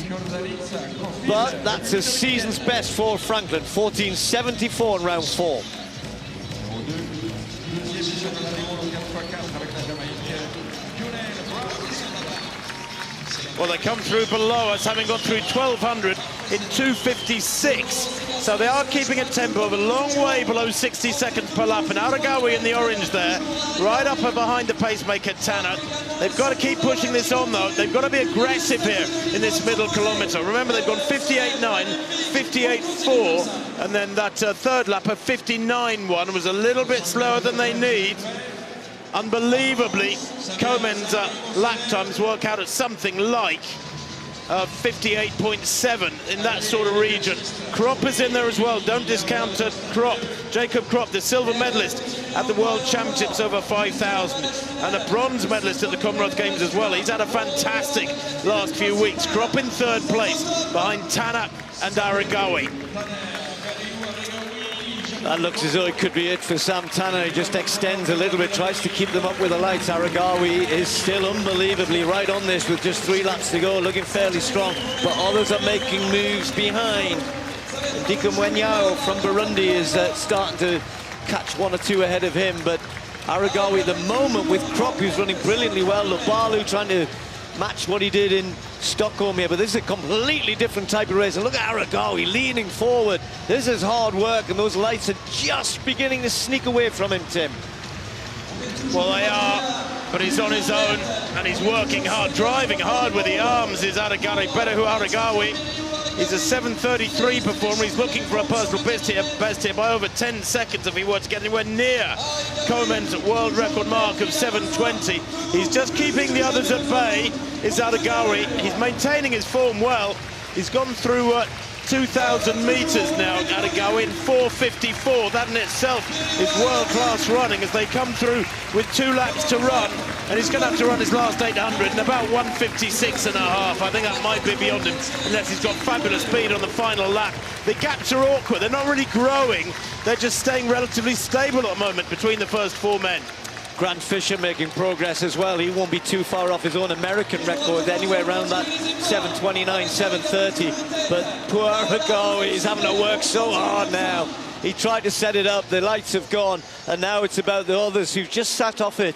But that's a season's best for Franklin. 14.74 in round 4. Well, they come through below us, having gone through 1,200 in 2:56. So they are keeping a tempo of a long way below 60 seconds per lap. And Aragawi in the orange there, right up and behind the pacemaker Tanner. They've got to keep pushing this on, though. They've got to be aggressive here in this middle kilometre. Remember, they've gone 58.9, 58.4, and then that third lap of 59.1 was a little bit slower than they need. Unbelievably, Komen's lap times work out at something like 58.7 in that sort of region. Krop is in there as well. Don't discount Krop. Jacob Krop, the silver medalist at the World Championships over 5,000 and a bronze medalist at the Commonwealth Games as well. He's had a fantastic last few weeks. Krop in third place behind Tanner and Aragawi. That looks as though it could be it for Sam Tanner. He just extends a little bit, tries to keep them up with the lights. Aregawi is still unbelievably right on this with just 3 laps to go, looking fairly strong, but others are making moves behind. Ndika Mwenyao from Burundi is starting to catch 1 or 2 ahead of him, but Aregawi at the moment with Krop, who's running brilliantly well. Lubalu trying to match what he did in Stockholm here, but this is a completely different type of race. And look at Aregawi leaning forward. This is hard work, and those lights are just beginning to sneak away from him, Tim. Well, they are, but he's on his own, and he's working hard, driving hard with the arms, is Aregawi. Berehu Aregawi. He's a 7:33 performer. He's looking for a personal best here by over 10 seconds if he were to get anywhere near Komen's world record mark of 7:20. He's just keeping the others at bay, is Aregawi. He's maintaining his form well. He's gone through 2,000 meters now, Aregawi, in 4:54. That in itself is world-class running as they come through with 2 laps to run, and he's going to have to run his last 800 in about 1:56.5. I think that might be beyond him unless he's got fabulous speed on the final lap. The gaps are awkward. They're not really growing. They're just staying relatively stable at the moment between the first 4 men. Grant Fisher making progress as well. He won't be too far off his own American record, anywhere around that 7:29, 7:30. But poor Aregawi is having to work so hard now. He tried to set it up, the lights have gone, and now it's about the others who've just sat off it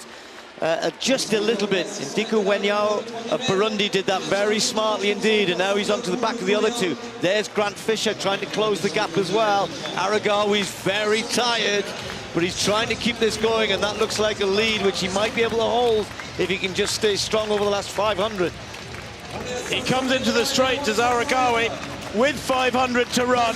just a little bit. Ndika Mwenyao of Burundi did that very smartly indeed, and now he's onto the back of the other 2. There's Grant Fisher trying to close the gap as well. Aregawi's very tired, but he's trying to keep this going, and that looks like a lead which he might be able to hold if he can just stay strong over the last 500. He comes into the straight as Aregawi with 500 to run.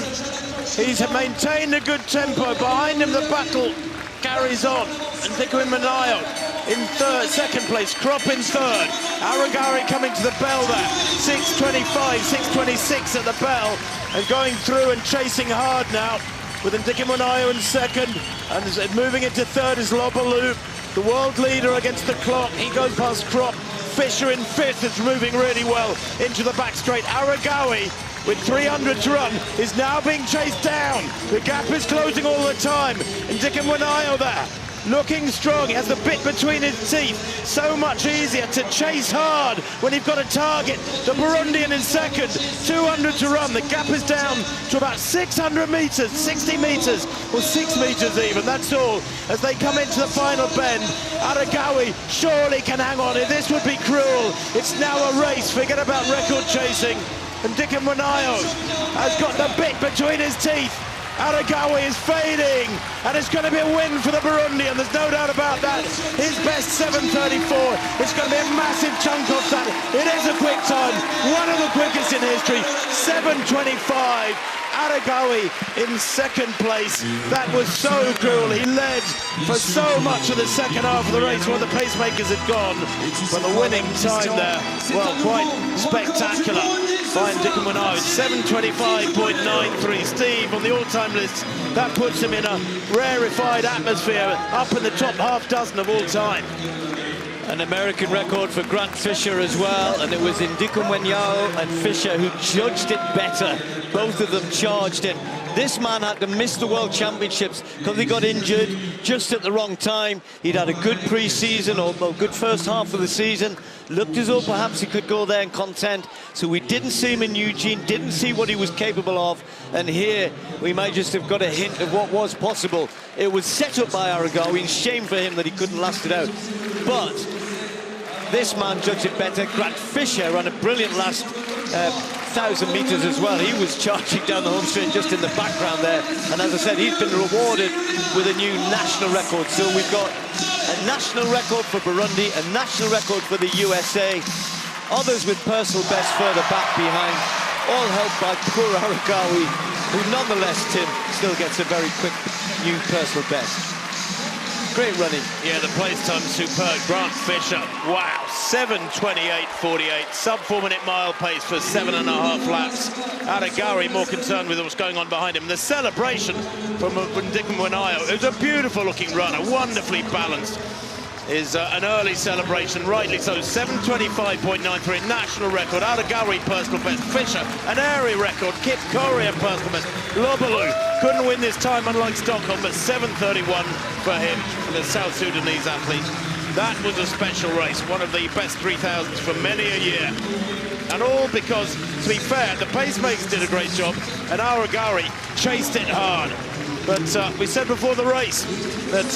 He's maintained a good tempo. Behind him, the battle carries on. And Ndika Mwenyao in second place, Krop in 3rd. Aregawi coming to the bell there. 6:25, 6:26 at the bell, and going through and chasing hard now, with Ndika Mwenyao in 2nd, and moving into 3rd is Lubalu, the world leader against the clock. He goes past Krop. Fisher in 5th is moving really well into the back straight. Aregawi, with 300 to run, is now being chased down. The gap is closing all the time. Ndika Mwenyao there, looking strong. He has the bit between his teeth. So much easier to chase hard when you've got a target. The Burundian in 2nd, 200 to run. The gap is down to about 600 meters, 60 meters, or 6 meters even. That's all as they come into the final bend. Aregawi surely can hang on. This would be cruel. It's now a race. Forget about record chasing. And Ndika Mwenyao has got the bit between his teeth. Aregawi is fading, and it's going to be a win for the Burundian, there's no doubt about that. His best 7:34, it's going to be a massive chunk off that. It is a quick time, one of the quickest in history, 7:25. Aregawi in 2nd place. That was so cruel. He led for so much of the second half of the race while the pacemakers had gone. But the winning time there, well, quite spectacular by Ndika Mwenyao. 7:25.93. Steve, on the all-time list, that puts him in a rarefied atmosphere, up in the top half dozen of all time. An American record for Grant Fisher as well, and it was Ndika Mwenyao and Fisher who judged it better. Both of them charged it. This man had to miss the World Championships because he got injured just at the wrong time. He'd had a good pre-season, or good first half of the season. Looked as though perhaps he could go there and contend. So we didn't see him in Eugene, didn't see what he was capable of. And here, we might just have got a hint of what was possible. It was set up by Aregawi, and shame for him that he couldn't last it out. But this man judged it better. Grant Fisher ran a brilliant last 1,000 meters as well. He was charging down the home straight just in the background there. And as I said, he's been rewarded with a new national record. So we've got a national record for Burundi, a national record for the USA. Others with personal best further back behind. All helped by poor Aregawi, who nonetheless, Tim, still gets a very quick new personal best. Great running. Yeah, the place time's superb. Grant Fisher, wow, 7:28.48, sub 4-minute mile pace for 7.5 laps. Aregawi more concerned with what's going on behind him. The celebration from Ndika Mwenyao, it was a beautiful looking runner, wonderfully balanced. Is an early celebration, rightly so. 7:25.93, national record. Aregawi personal best. Fisher, an area record. Kip Courier personal best. Lobalu couldn't win this time, unlike Stockholm, but 7:31 for him, for the South Sudanese athlete. That was a special race, one of the best 3000s for many a year. And all because, to be fair, the pacemakers did a great job, and Aragari chased it hard. But we said before the race that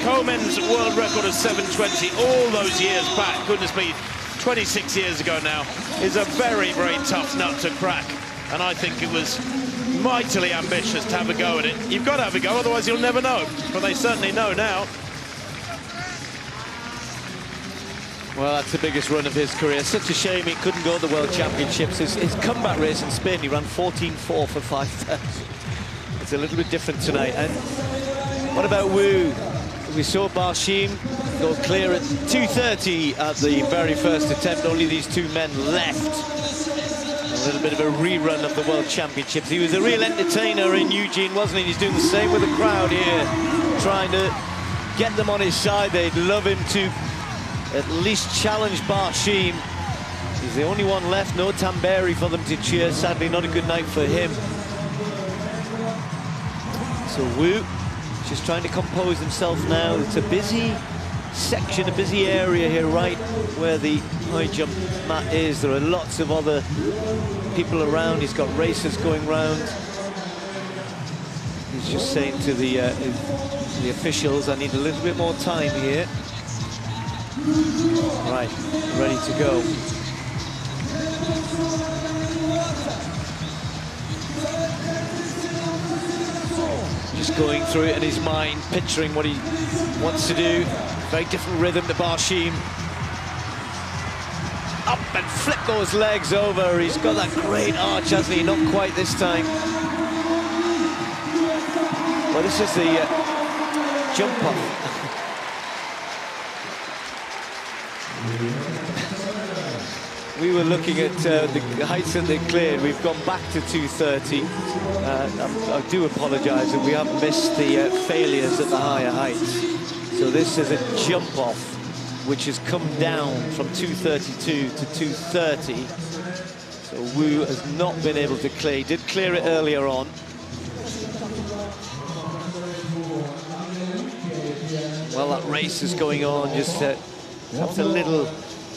Coleman's world record of 7:20 all those years back, goodness me, 26 years ago now, is a very, very tough nut to crack. And I think it was mightily ambitious to have a go at it. You've got to have a go, otherwise you'll never know. But they certainly know now. Well, that's the biggest run of his career. Such a shame he couldn't go to the World Championships. His comeback race in Spain, he ran 14.4 for 5,000. It's a little bit different tonight. And what about Wu? We saw Barshim go clear at 2:30 at the very first attempt. Only these two men left. A little bit of a rerun of the World Championships. He was a real entertainer in Eugene, wasn't he? He's doing the same with the crowd here, trying to get them on his side. They'd love him to at least challenge Barshim. He's the only one left, no Tamberi for them to cheer. Sadly, not a good night for him. So Wu just trying to compose himself now. It's a busy section, a busy area here, right where the high jump mat is. There are lots of other people around. He's got racers going round. He's just saying to the officials, I need a little bit more time here. Right, ready to go. Just going through it in his mind, picturing what he wants to do. Very different rhythm to Barshim. Up and flip those legs over. He's got that great arch, hasn't he? Not quite this time. Well, this is the jump off. We were looking at the heights that they cleared. We've gone back to 2:30. I do apologise that we have missed the failures at the higher heights. So this is a jump off, which has come down from 2:32 to 2:30. So Wu has not been able to clear. He did clear it earlier on. Well, that race is going on. Just perhaps a little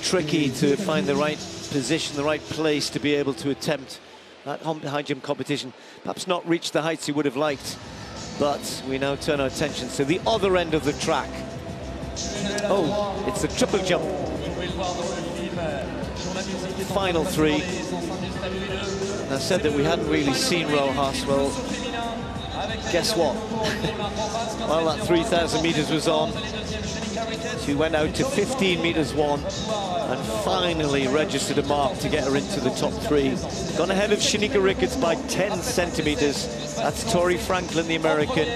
tricky to find the right position, the right place to be able to attempt that high jump competition. Perhaps not reach the heights he would have liked, but we now turn our attention to the other end of the track. Oh, it's the triple jump. Final three. And I said that we hadn't really seen Rojas. Well, guess what? While that 3,000 meters was on, she went out to 15 meters one and finally registered a mark to get her into the top three. Gone ahead of Shanika Ricketts by 10 centimeters. That's Tori Franklin, the American.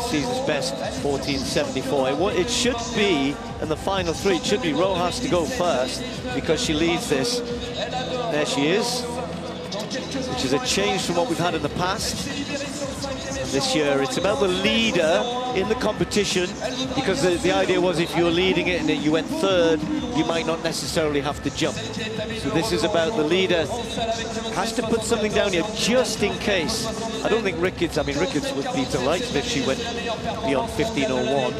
Season's best, 14.74. It should be, in the final three, it should be Rojas to go first because she leads this. There she is, which is a change from what we've had in the past. This year, it's about the leader in the competition, because the idea was if you're leading it and you went third, you might not necessarily have to jump. So this is about the leader has to put something down here just in case. I don't think Ricketts would be delighted if she went beyond 15.01.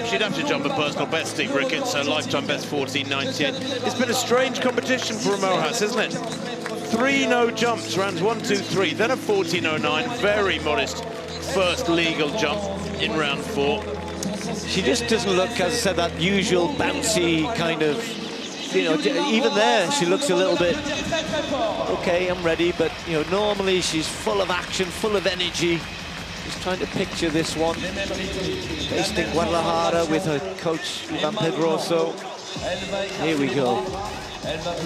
She'd have to jump a personal best, Steve Ricketts, her lifetime best 14.98. It's been a strange competition for Rojas, hasn't it? 3 no jumps, rounds 1, 2, 3, then a 14.09, very modest first legal jump in round 4. She just doesn't look, as I said, that usual bouncy kind of, you know, even there she looks a little bit, okay, I'm ready, but, you know, normally she's full of action, full of energy. Just trying to picture this one, based in Guadalajara with her coach, Ivan Pedroso. Here we go.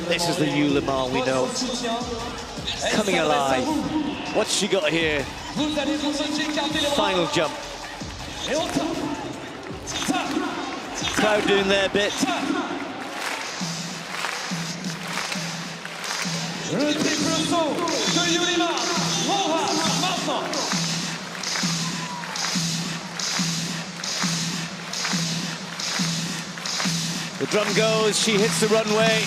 This is the Ulamar we know. Coming alive. What's she got here? Final jump. Crowd doing their bit. The drum goes, she hits the runway.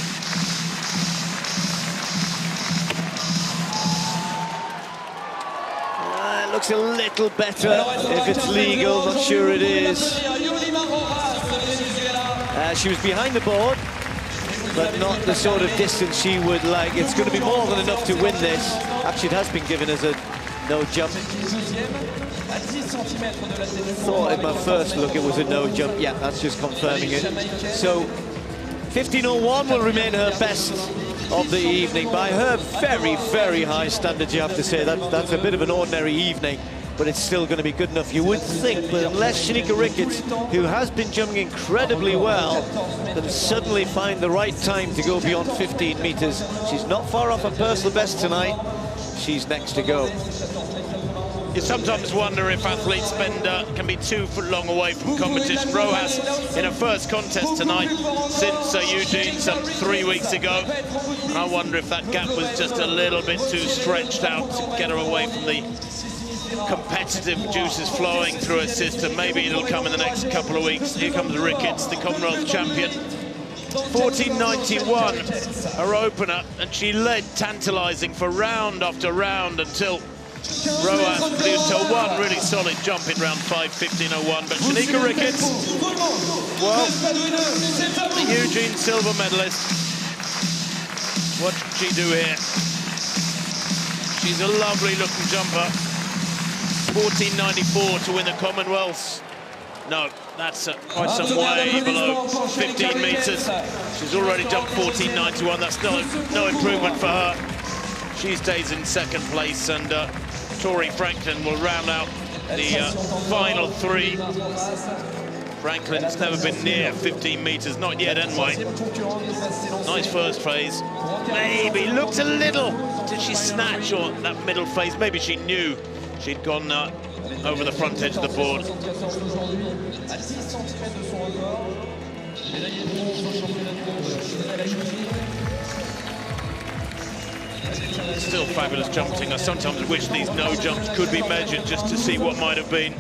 looks a little better if it's legal, not sure it is. She was behind the board, but not the sort of distance she would like. It's going to be more than enough to win this. Actually, it has been given as a no jump. Thought in my first look it was a no jump. Yeah, that's just confirming it. So 15:01 will remain her best of the evening by her very, very high standards, you have to say. That's a bit of an ordinary evening, but it's still going to be good enough, you would think. But unless Shaneka Ricketts, who has been jumping incredibly well, can suddenly find the right time to go beyond 15 meters. She's not far off her personal best tonight. She's next to go. You sometimes wonder if athletes can be too long away from competition. Rojas in her first contest tonight since Eugene some 3 weeks ago. And I wonder if that gap was just a little bit too stretched out to get her away from the competitive juices flowing through her system. Maybe it'll come in the next couple of weeks. Here comes Ricketts, the Commonwealth champion. 14:91, her opener, and she led tantalising for round after round until Rojas produced her one really solid jump in round 5:15:01. But Shaneka Ricketts, well, the Eugene silver medalist. What did she do here? She's a lovely looking jumper. 14:94 to win the Commonwealths. No, that's quite some way below 15 meters. She's already jumped 14:91. That's no improvement for her. She stays in second place, and Tori Franklin will round out the final three. Franklin's never been near 15 meters, not yet anyway. Nice first phase. Maybe looked a little. Did she snatch or that middle phase? Maybe she knew she'd gone over the front edge of the board. Still fabulous jumping. I sometimes wish these no jumps could be measured just to see what might have been.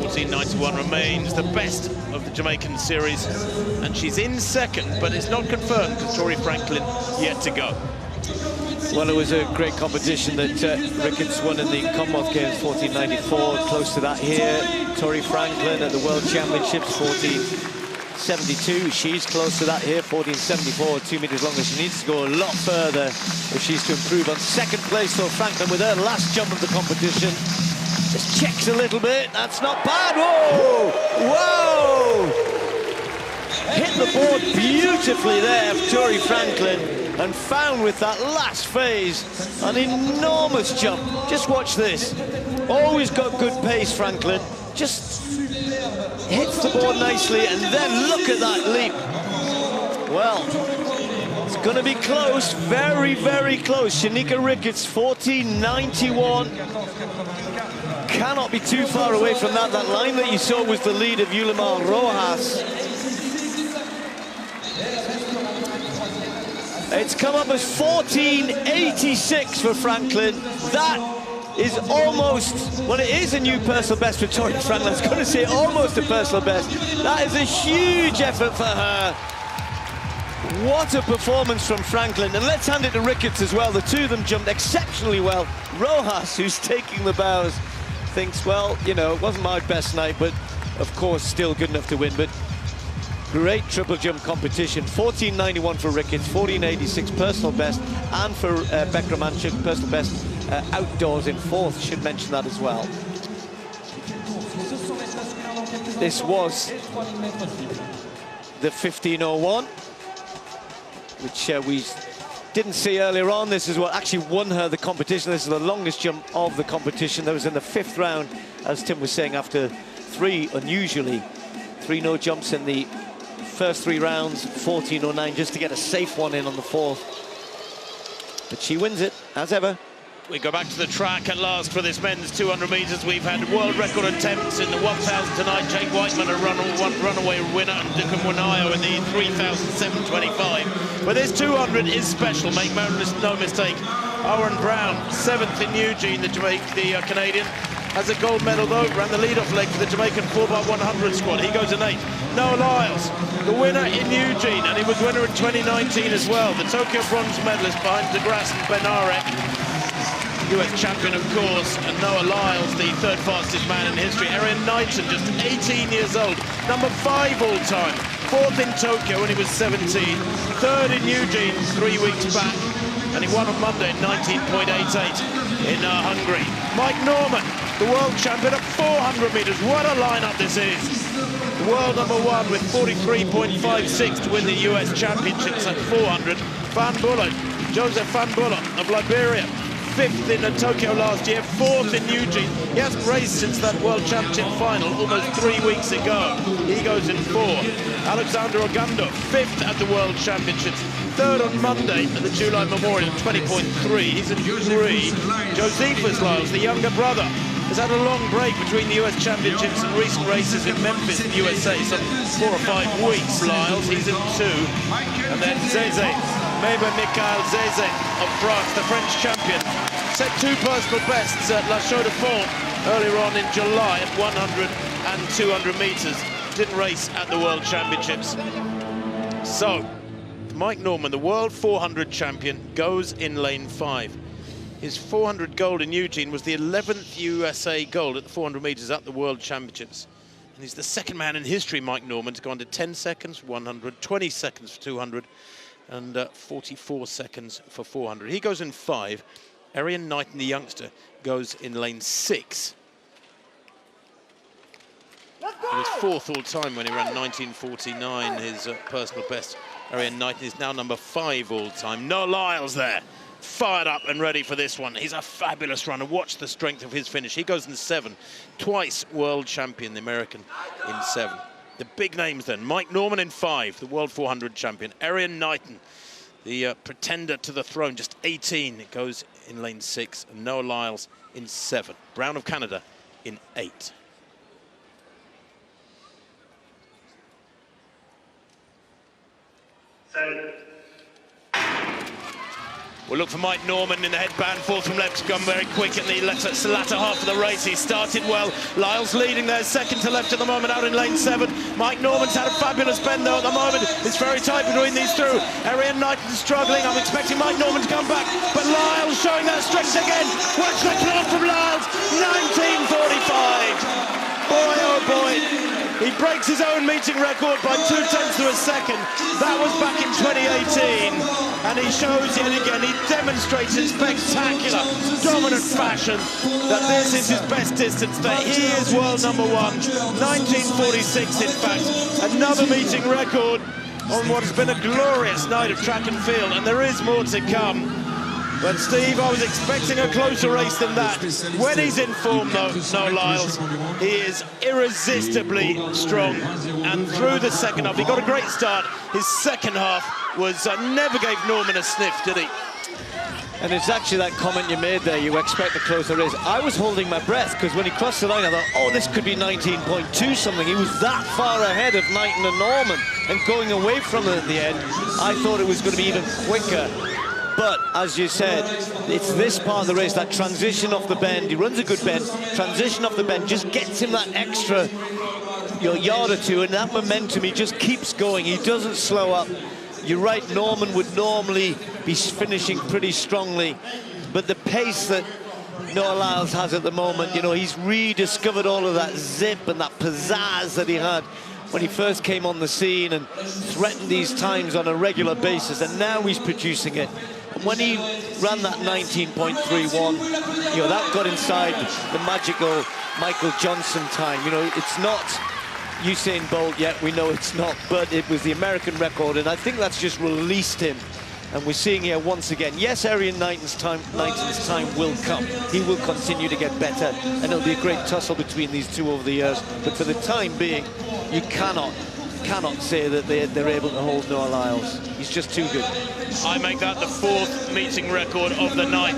14:91 remains the best of the Jamaican series, and she's in second, but it's not confirmed because Tori Franklin yet to go. Well, it was a great competition that Ricketts won in the Commonwealth Games, 14:94. Close to that here. Tori Franklin at the World Championships, 14:72. She's close to that here, 14:74, 2 meters longer. She needs to go a lot further if she's to improve on second place. So Franklin with her last jump of the competition. Just checks a little bit. That's not bad. Whoa! Whoa! Hit the board beautifully there, Tori Franklin. And found with that last phase an enormous jump. Just watch this. Always got good pace, Franklin. Just hits the board nicely, and then look at that leap. Well, it's going to be close, very, very close. Shaneka Ricketts, 14:91. Cannot be too far away from that. That line that you saw was the lead of Yulimar Rojas. It's come up as 14:86 for Franklin. That is almost, well, it is a new personal best for Tori Franklin. I was going to say almost a personal best. That is a huge effort for her. What a performance from Franklin. And let's hand it to Ricketts as well. The two of them jumped exceptionally well. Rojas, who's taking the bows, thinks, well, you know, it wasn't my best night, but of course still good enough to win. But great triple jump competition. 14:91 for Ricketts, 14:86 personal best, and for Bekra Manchuk, personal best outdoors in fourth. Should mention that as well. This was the 15:01, which we didn't see earlier on. This is what actually won her the competition. This is the longest jump of the competition. That was in the 5th round, as Tim was saying, after 3 no jumps in the first 3 rounds, 14:09, just to get a safe one in on the 4th. But she wins it, as ever. We go back to the track at last for this men's 200 metres. We've had world record attempts in the 1,000 tonight. Jake Whiteman, a runaway winner, and Dukan Wanayo in the 3,725. But this 200 is special, make no mistake. Owen Brown, 7th in Eugene, the Canadian, has a gold medal though, ran the lead-off leg for the Jamaican 4x100 squad. He goes in 8th. Noah Lyles, the winner in Eugene, and he was winner in 2019 as well. The Tokyo bronze medalist behind DeGrasse and Benarek. US champion, of course, and Noah Lyles, the third fastest man in history. Erriyon Knighton, just 18 years old, number 5 all-time. 4th in Tokyo when he was 17. 3rd in Eugene 3 weeks back. And he won on Monday in 19.88 in Hungary. Mike Norman, the world champion at 400 metres. What a lineup this is. World number 1 with 43.56 to win the US Championships at 400. Van Bullock, Joseph Van Bullock of Liberia, 5th in Tokyo last year, 4th in Eugene. He hasn't raced since that World Championship final almost 3 weeks ago. He goes in 4th. Alexander Ogando, 5th at the World Championships. 3rd on Monday at the July Memorial, 20.3. He's in 3. Josephus Lyles, the younger brother, has had a long break between the US Championships and recent races in Memphis, USA, some 4 or 5 weeks. Lyles, he's in 2. And then Zeze, Meba Michael Zeze of France, the French champion, set 2 personal bests at La Chaux de Fonds earlier on in July at 100 and 200 metres. Didn't race at the World Championships. So, Mike Norman, the world 400 champion, goes in lane 5. His 400 gold in Eugene was the 11th USA gold at the 400 metres at the World Championships. And he's the second man in history, Mike Norman, to go under 10 seconds, 100, 20 seconds for 200, and 44 seconds for 400. He goes in 5. Erriyon Knighton, the youngster, goes in lane 6. He was 4th all-time when he ran 1949, his personal best. Erriyon Knighton is now number 5 all-time. Noah Lyles there, fired up and ready for this one. He's a fabulous runner. Watch the strength of his finish. He goes in 7. Twice world champion, the American, in 7. The big names then. Mike Norman in 5, the world 400 champion. Erriyon Knighton, the pretender to the throne, just 18. It goes in lane 6. And Noah Lyles in 7. Brown of Canada in 8. We'll look for Mike Norman in the headband, 4th from left, gone very quick in the latter half of the race. He started well. Lyles leading there, 2nd to left at the moment, out in lane 7. Mike Norman's had a fabulous bend though at the moment. It's very tight between these two. Erriyon Knighton struggling. I'm expecting Mike Norman to come back, but Lyles showing that strength again. Watch the clock from Lyles, 19:45. Boy, oh boy. He breaks his own meeting record by 0.2 of a second. That was back in 2018. And he shows it again. He demonstrates in spectacular, dominant fashion that this is his best distance, that he is world number 1. 1946, in fact. Another meeting record on what has been a glorious night of track and field. And there is more to come. But Steve, I was expecting a closer race than that. When he's in form, though, Noah Lyles, he is irresistibly strong. And through the second half, he got a great start. His second half was never gave Norman a sniff, did he? And it's actually that comment you made there, you expect a closer race. I was holding my breath, because when he crossed the line, I thought, oh, this could be 19.2 something. He was that far ahead of Knighton and Norman. And going away from it at the end, I thought it was going to be even quicker. But, as you said, it's this part of the race, that transition off the bend. He runs a good bend. Transition off the bend just gets him that extra yard or two, and that momentum, he just keeps going. He doesn't slow up. You're right, Norman would normally be finishing pretty strongly, but the pace that Noah Lyles has at the moment, you know, he's rediscovered all of that zip and that pizzazz that he had when he first came on the scene and threatened these times on a regular basis, and now he's producing it. And when he ran that 19.31, you know, that got inside the magical Michael Johnson time. You know, it's not Usain Bolt yet, we know it's not, but it was the American record, and I think that's just released him. And we're seeing here once again, yes, Erriyon Knighton's time will come. He will continue to get better, and it'll be a great tussle between these two over the years. But for the time being, you cannot say that they're able to hold Noah Lyles. He's just too good. I make that the 4th meeting record of the night.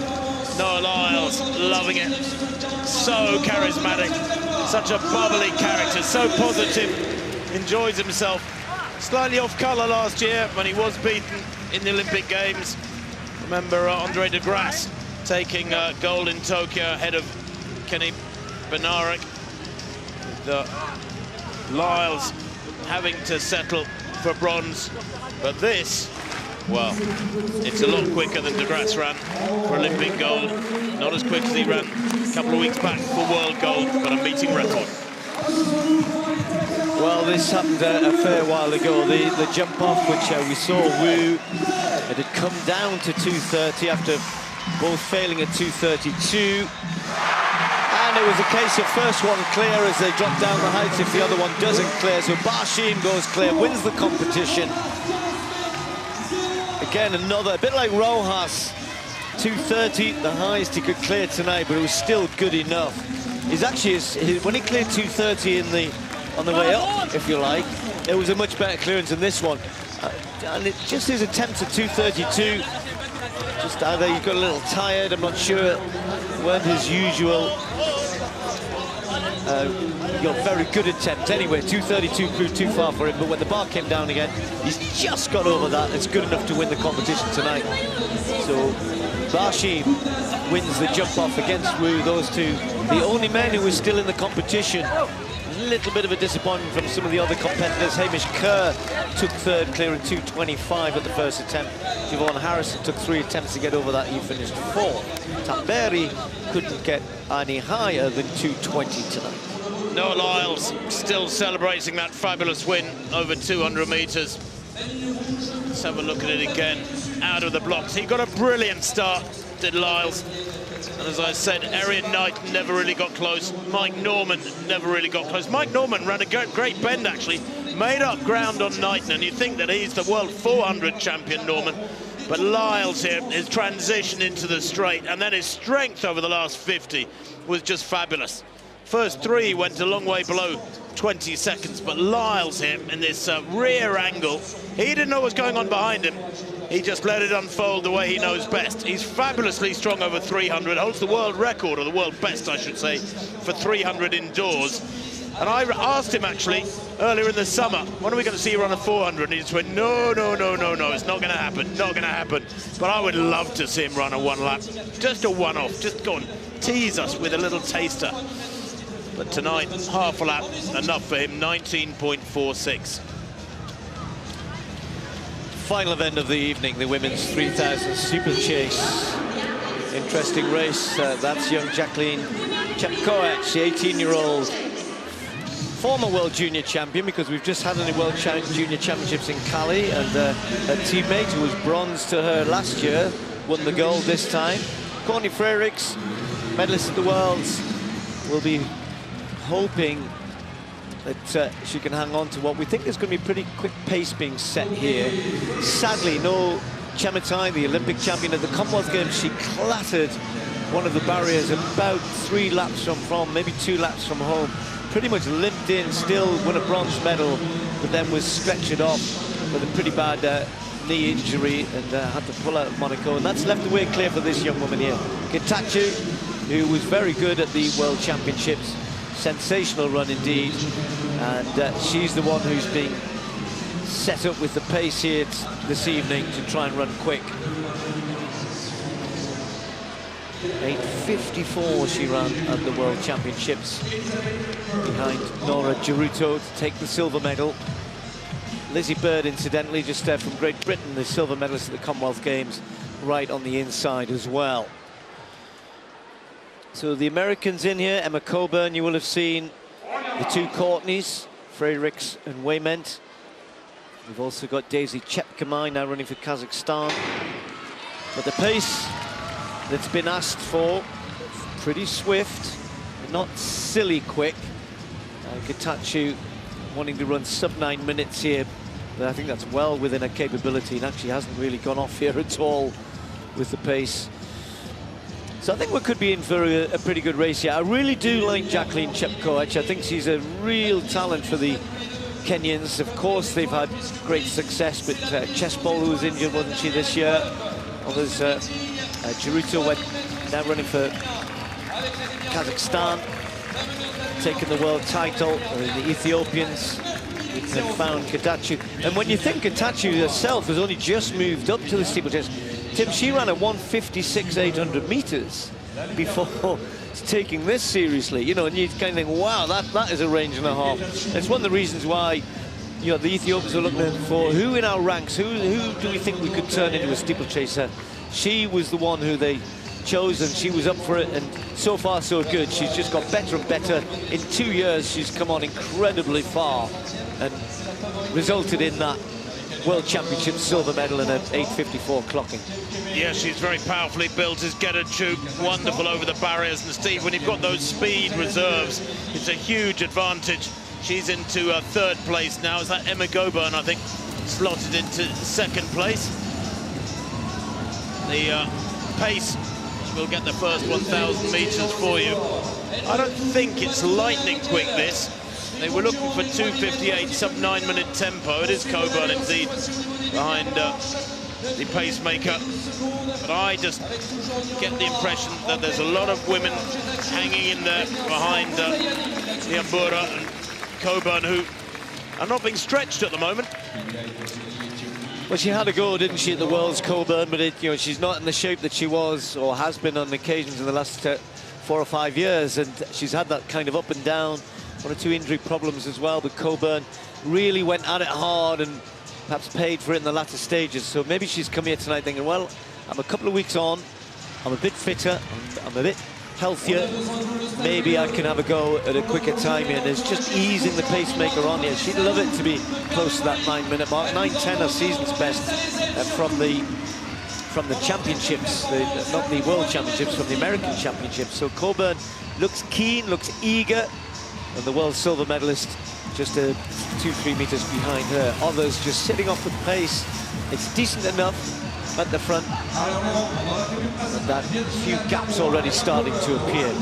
Noah Lyles, loving it. So charismatic, such a bubbly character, so positive, enjoys himself. Slightly off colour last year when he was beaten in the Olympic Games. Remember Andre de Grasse taking gold in Tokyo ahead of Kenny Bednarek. Lyles having to settle for bronze. But this Well, it's a lot quicker than De Grasse ran for Olympic gold. Not as quick as he ran a couple of weeks back for world gold, but a meeting record. Well, this happened a fair while ago. The jump off, which we saw Wu, it had come down to 2:30 after both failing at 2:32. And it was a case of first one clear as they drop down the heights if the other one doesn't clear. So Barshim goes clear, wins the competition. Again, a bit like Rojas, 2:30, the highest he could clear tonight, but it was still good enough. He's actually, when he cleared 2:30 on the way up, if you like, it was a much better clearance than this one. And it just his attempts at 2:32, just either he got a little tired, I'm not sure, weren't his usual. Your very good attempt. Anyway, 2:32 proved too far for him, but when the bar came down again, he's just got over that. It's good enough to win the competition tonight. So Barshim wins the jump off against Wu. Those two, the only men who were still in the competition. A little bit of a disappointment from some of the other competitors. Hamish Kerr took third, clearing 2:25 at the first attempt. Javon Harrison took 3 attempts to get over that. He finished 4th. Tamberi couldn't get any higher than 2:20 tonight. Noah Lyles still celebrating that fabulous win over 200 metres. Let's have a look at it again. Out of the blocks. He got a brilliant start, did Lyles. And as I said, Eryn Knight never really got close. Mike Norman never really got close. Mike Norman ran a great bend, actually. Made up ground on Knighton, and you think that he's the world 400 champion, Norman. But Lyles here, his transition into the straight, and then his strength over the last 50 was just fabulous. First 3 went a long way below 20 seconds, but Lyles here in this rear angle, he didn't know what was going on behind him. He just let it unfold the way he knows best. He's fabulously strong over 300, holds the world record, or the world best, I should say, for 300 indoors. And I asked him, actually, earlier in the summer, when are we going to see you run a 400? And he just went, no, it's not going to happen, not going to happen. But I would love to see him run a 1 lap, just a one-off, just go and tease us with a little taster. But tonight, half a lap, enough for him, 19.46. Final event of the evening, the women's 3000 steeplechase. Interesting race. That's young Jacqueline Chepkoech, the 18-year-old former World Junior Champion, because we've just had the World Junior Championships in Cali, and her teammate, who was bronze to her last year, won the gold this time. Courtney Frerichs, medalist at the Worlds, will be hoping that she can hang on to what we think is going to be a pretty quick pace being set here. Sadly, no Chemutai, the Olympic champion at the Commonwealth Games. She clattered one of the barriers about 3 laps from, maybe 2 laps from home. Pretty much limped in, still won a bronze medal, but then was stretchered off with a pretty bad knee injury and had to pull out of Monaco. And that's left the way clear for this young woman here. Getachew, who was very good at the World Championships. Sensational run indeed, and she's the one who's being set up with the pace here this evening to try and run quick. 8:54 she ran at the World Championships, behind Nora Geruto to take the silver medal. Lizzie Bird, incidentally, just from Great Britain, the silver medalist at the Commonwealth Games, right on the inside as well. So the Americans in here, Emma Coburn, you will have seen the 2 Courtneys, Frerichs and Wayment. We've also got Daisy Chepkemay now running for Kazakhstan. But the pace that's been asked for, pretty swift, not silly quick. Getachew wanting to run sub-9 minutes here, but I think that's well within her capability, and actually hasn't really gone off here at all with the pace. So I think we could be in for a pretty good race here. I really do like Jacqueline Chepkoech. I think she's a real talent for the Kenyans. Of course, they've had great success, but Chespol, who was injured, wasn't she, this year? Others, Geruto went now running for Kazakhstan, taking the world title. The Ethiopians have found Getachew. And when you think Getachew herself has only just moved up to the steeplechase, Tim, she ran at 1:56 800 meters before taking this seriously, you know, and you kind of think, wow, that is a range and a half. It's one of the reasons why you know, the Ethiopians are looking for who in our ranks, who do we think we could turn into a steeplechaser? She was the one who they chose, and she was up for it, and so far so good. She's just got better and better. In 2 years, she's come on incredibly far and resulted in that World Championship silver medal in an 8:54 clocking. Yeah, she's very powerfully built as Getachew, wonderful over the barriers. And Steve, when you've got those speed reserves, it's a huge advantage. She's into third place now. Is that Emma Coburn, I think, slotted into second place? The pace will get the first 1,000 meters for you. I don't think it's lightning quick, this. They were looking for 2:58, sub-9-minute tempo. It is Coburn, indeed, behind the pacemaker. But I just get the impression that there's a lot of women hanging in there behind Nyambura and Coburn, who are not being stretched at the moment. Well, she had a go, didn't she, at the Worlds, Coburn, but you know, she's not in the shape that she was or has been on occasions in the last 4 or 5 years, and she's had that kind of up and down, 1 or 2 injury problems as well. But Coburn really went at it hard and perhaps paid for it in the latter stages. So maybe she's come here tonight thinking, well, I'm a couple of weeks on, I'm a bit fitter, I'm a bit healthier, maybe I can have a go at a quicker time here. And it's just easing the pacemaker on here. She'd love it to be close to that 9-minute mark. 9:10 her season's best from the championships, not the World Championships, from the American Championships. So Coburn looks keen, looks eager, and the world silver medalist just 2-3 meters behind her. Others just sitting off the pace. It's decent enough at the front, and that few gaps already starting to appear.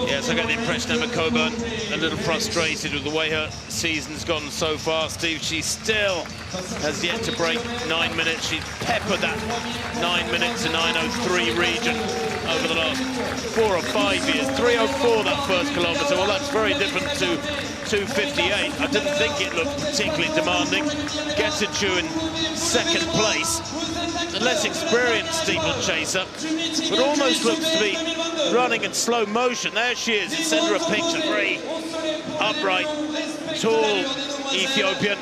Yes, I get the impression Emma Coburn a little frustrated with the way her season's gone so far, Steve. She still has yet to break 9 minutes. She's peppered that 9 minutes to 9:03 region over the last 4 or 5 years. 3:04 that first kilometre. Well, that's very different to 2:58. I didn't think it looked particularly demanding. Getachew in second place. A less experienced steeplechaser, but almost looks to be running in slow motion. There she is, in centre of picture, very upright, tall Ethiopian.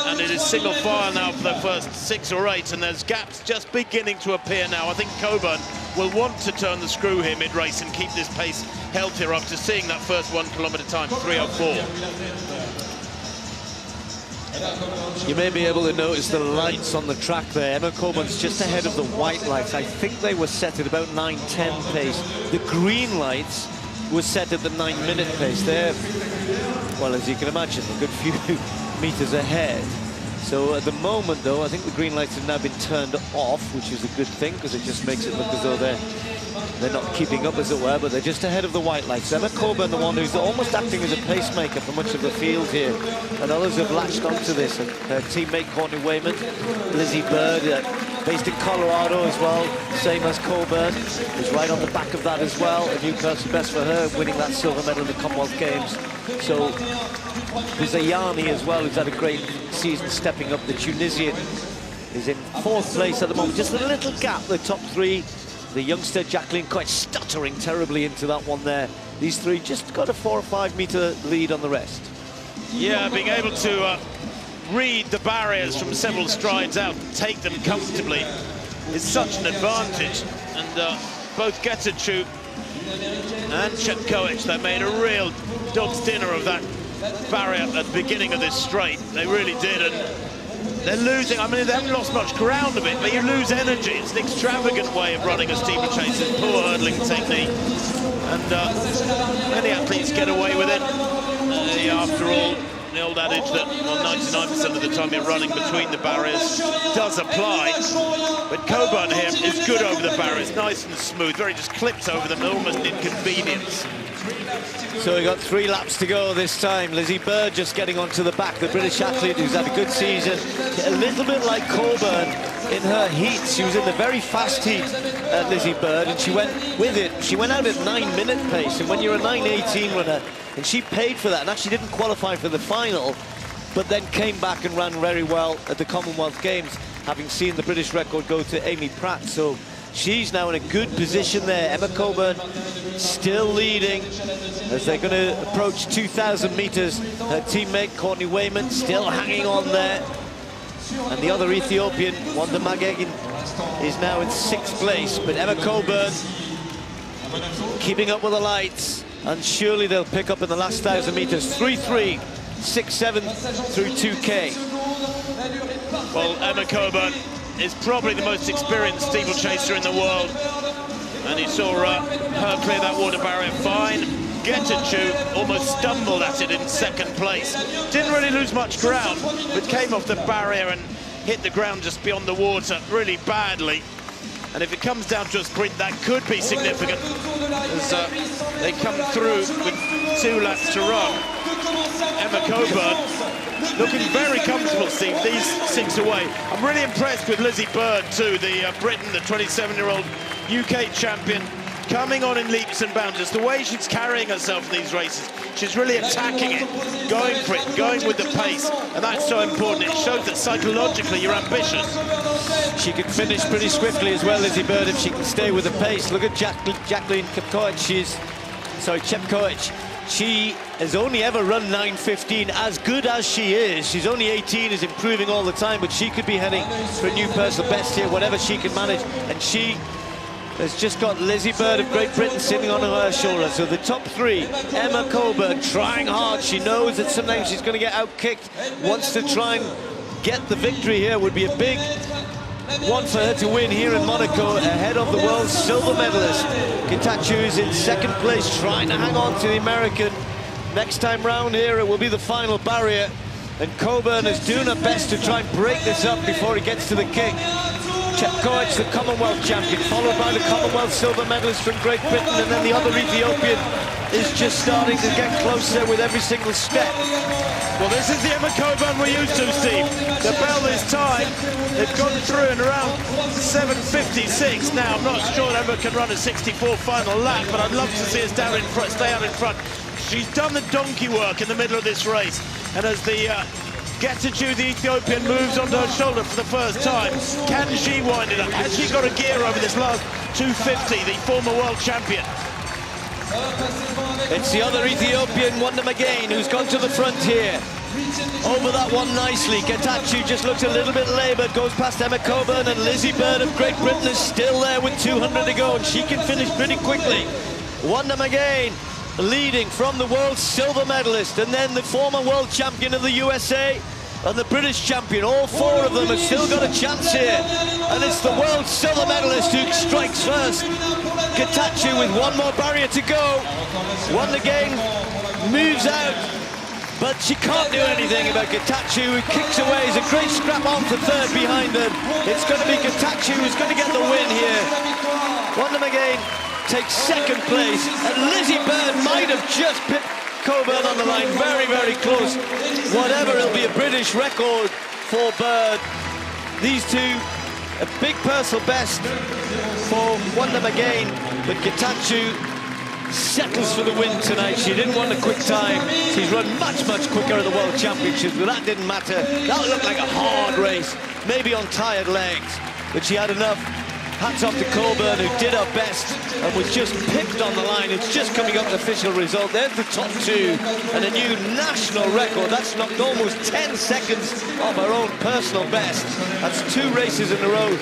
And it is single file now for the first 6 or 8, and there's gaps just beginning to appear now. I think Coburn will want to turn the screw here mid-race and keep this pace healthier after seeing that first 1 kilometre time, 3:04. You may be able to notice the lights on the track there. Emma Coburn's just ahead of the white lights. I think they were set at about 9:10 pace. The green lights were set at the 9-minute pace. They're, well, as you can imagine, a good few meters ahead. So at the moment, though, I think the green lights have now been turned off, which is a good thing, because it just makes it look as though they're not keeping up, as it were, but they're just ahead of the white lights. Emma Coburn, the one who's almost acting as a pacemaker for much of the field here, and others have latched onto this. And her teammate Courtney Wayman, Lizzie Bird, based in Colorado as well, same as Coburn, is right on the back of that as well. A new personal best for her, winning that silver medal in the Commonwealth Games. So there's Ayani as well, who's had a great season stepping up. The Tunisian is in 4th place at the moment. Just a little gap, the top 3. The youngster Jacqueline quite stuttering terribly into that one there. These 3 just got a 4 or 5 meter lead on the rest. Yeah, being able to read the barriers from several strides out and take them comfortably is such an advantage. And both Getachew and Chetkoech, they made a real dog's dinner of that barrier at the beginning of this straight. They really did. And they're losing, I mean, they haven't lost much ground of it, but you lose energy. It's an extravagant way of running a steeplechase, poor hurdling technique. And many athletes get away with it. After all, the old adage that, well, 99% of the time you're running between the barriers does apply. But Coburn here is good over the barriers, nice and smooth, very just clips over them, almost an inconvenience. So we got 3 laps to go this time. Lizzie Bird just getting onto the back, the British athlete who's had a good season. A little bit like Coburn in her heat. She was in the very fast heat, Lizzie Bird, and she went with it. She went out at 9-minute pace, and when you're a 9:18 runner, and she paid for that, and actually didn't qualify for the final, but then came back and ran very well at the Commonwealth Games, having seen the British record go to Amy Pratt. So She's now in a good position there. Emma Coburn still leading as they're going to approach 2,000 meters. Her teammate Courtney Wayman still hanging on there. And the other Ethiopian, Wanda Magegin, is now in 6th place. But Emma Coburn keeping up with the lights. And surely they'll pick up in the last 1,000 meters. 3-3, 6-7 through 2K. Well, Emma Coburn is probably the most experienced steeplechaser in the world. And you saw her clear that water barrier fine. Getachew almost stumbled at it in 2nd place. Didn't really lose much ground, but came off the barrier and hit the ground just beyond the water really badly. And if it comes down to a sprint, that could be significant as they come through with 2 laps to run. Emma Coburn looking very comfortable, Steve, these 6 away. I'm really impressed with Lizzie Bird too, the Britain, the 27-year-old UK champion, coming on in leaps and bounds. Just the way she's carrying herself in these races, she's really attacking it, going for it, going with the pace, and that's so important. It shows that psychologically you're ambitious. She can finish pretty swiftly as well, Lizzie Bird, if she can stay with the pace. Look at Jacqueline Chepkoech. Chepkoech. She has only ever run 9:15. As good as she is, she's only 18, is improving all the time, but she could be heading for a new personal best here, whatever she can manage. And she has just got Lizzie Bird of Great Britain sitting on her shoulder. So the top 3, Emma Coburn trying hard. She knows that sometimes she's going to get out-kicked. Wants to try and get the victory here. Would be a big one for her to win here in Monaco, ahead of the world silver medalist. Getachew is in 2nd place, trying to hang on to the American. Next time round here, it will be the final barrier. And Coburn is doing her best to try and break this up before he gets to the kick. Chepkoech, the Commonwealth champion, followed by the Commonwealth silver medalist from Great Britain, and then the other Ethiopian is just starting to get closer with every single step. Well, this is the Emma Coburn we're used to, Steve. The bell is time. They've gone through in around 7:56 now. I'm not sure Emma can run a 64 final lap, but I'd love to see us down in front, stay out in front. She's done the donkey work in the middle of this race, and as the Getachew, the Ethiopian, moves onto her shoulder for the first time, can she wind it up? Has she got a gear over this last 250, the former world champion? It's the other Ethiopian, Wanda Magegin, who's gone to the front here. Over that one nicely. Getachew just looks a little bit laboured, goes past Emma Coburn, and Lizzie Bird of Great Britain is still there with 200 to go, and she can finish pretty quickly. Wanda Magegin leading from the world silver medalist, and then the former world champion of the USA and the British champion. All 4 of them have still got a chance here, and it's the world silver medalist who strikes first. Getachew with 1 more barrier to go. Wanda Magegin moves out, but she can't do anything about Getachew, who kicks away. It's a great scrap on for 3rd behind them. It's going to be Getachew who's going to get the win here. Wanda Magegin takes 2nd place, and Lizzie Bird might have just pipped Coburn on the line. Very, very close. Whatever, it'll be a British record for Bird. These 2, a big personal best for Wanda Magegin, but Getachew settles for the win tonight. She didn't want a quick time. She's run much, much quicker at the World Championships, but that didn't matter. That looked like a hard race, maybe on tired legs, but she had enough. Hats off to Coburn, who did her best and was just pipped on the line. It's just coming up the official result. There's the top 2 and a new national record. That's knocked almost 10 seconds off her own personal best. That's 2 races in a row.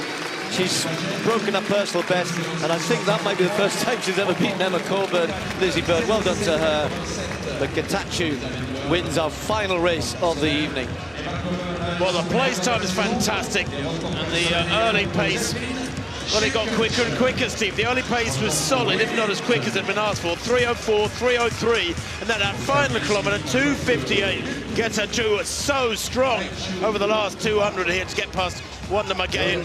She's broken her personal best, and I think that might be the first time she's ever beaten Emma Coburn. Lizzie Bird, well done to her. But Getachew wins our final race of the evening. Well, the place time is fantastic, and the early pace, well, it got quicker and quicker, Steve. The early pace was solid, if not as quick as had been asked for. 3:04, 3:03, and then that final kilometre, 2:58. Getachew was so strong over the last 200 here to get past Wanda Magegin.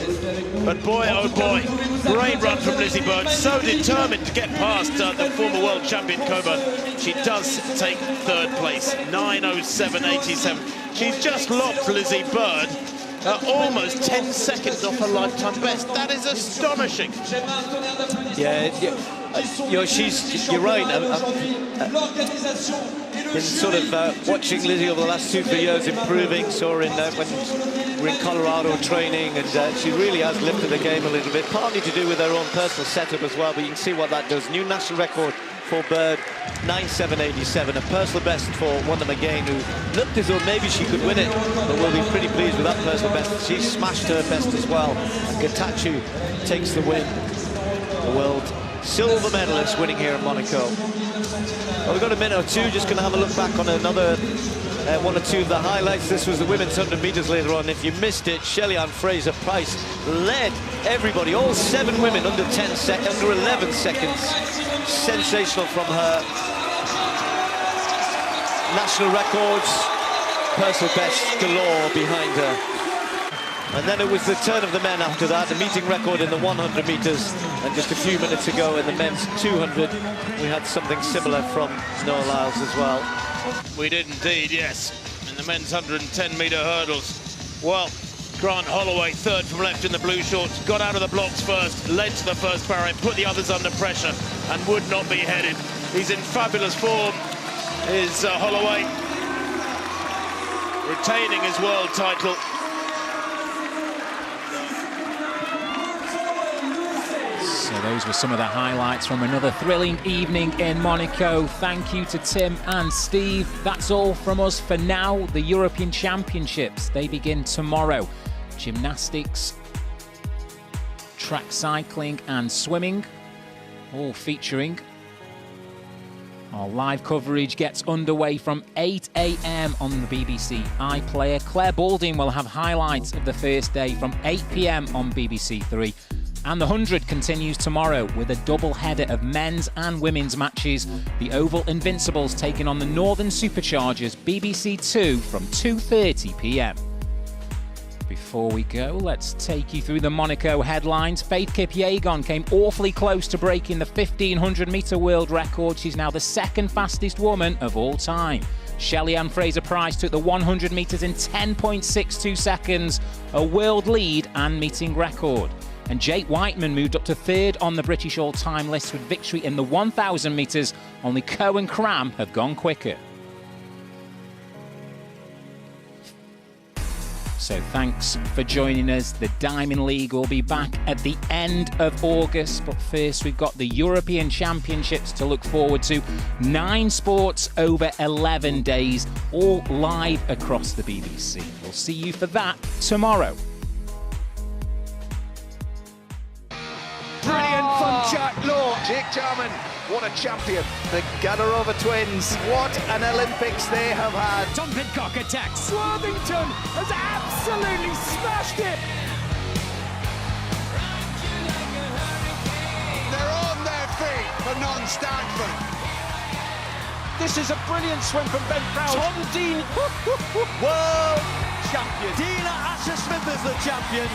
But boy, oh boy, great run from Lizzie Bird. So determined to get past the former world champion Coburn. She does take 3rd place, 9:07.87. She's just locked Lizzie Bird. Almost 10 seconds off her lifetime best. That is astonishing. Yeah, you're right. In sort of watching Lizzie over the last 2-3 years improving, saw in when We're in Colorado training, and she really has lifted the game a little bit, partly to do with her own personal setup as well, but you can see what that does. New national record for Bird, 9.787, a personal best for Wanda McGain, who looked as though maybe she could win it, but we'll be pretty pleased with that personal best. She smashed her best as well, and Getachew takes the win. The world silver medalist winning here in Monaco. Well, we've got a minute or two, just going to have a look back on another one or two of the highlights. This was the women's 100 metres later on. If you missed it, Shelly-Ann Fraser-Pryce led everybody, all 7 women under 11 seconds. Sensational from her. National records, personal best galore behind her. And then it was the turn of the men after that, the meeting record in the 100 metres, and just a few minutes ago in the men's 200, we had something similar from Noah Lyles as well. We did indeed, yes, in the men's 110-metre hurdles. Well, Grant Holloway, third from left in the blue shorts, got out of the blocks first, led to the first barrier, put the others under pressure, and would not be headed. He's in fabulous form, is Holloway, retaining his world title. So those were some of the highlights from another thrilling evening in Monaco. Thank you to Tim and Steve. That's all from us for now. The European Championships, they begin tomorrow. Gymnastics, track cycling and swimming, all featuring. Our live coverage gets underway from 8 AM on the BBC iPlayer. Claire Balding will have highlights of the first day from 8 PM on BBC Three. And the 100 continues tomorrow with a double header of men's and women's matches. The Oval Invincibles taking on the Northern Superchargers, BBC Two from 2:30 PM. Before we go, let's take you through the Monaco headlines. Faith Kipyegon came awfully close to breaking the 1500-metre world record. She's now the second fastest woman of all time. Shelly-Ann Fraser-Pryce took the 100 metres in 10.62 seconds, a world lead and meeting record. And Jake Whiteman moved up to third on the British all-time list with victory in the 1,000 metres. Only Coe and Cram have gone quicker. So thanks for joining us. The Diamond League will be back at the end of August. But first, we've got the European Championships to look forward to. 9 sports over 11 days, all live across the BBC. We'll see you for that tomorrow. Brilliant from Jack Law. Jake Jarman, what a champion. The Gadarova twins, what an Olympics they have had. Tom Pidcock attacks. Worthington has absolutely smashed it. They're on their feet for non-Stanford. This is a brilliant swim from Ben Proud. Tom Dean, World champion. Dina Asher Smith is the champion.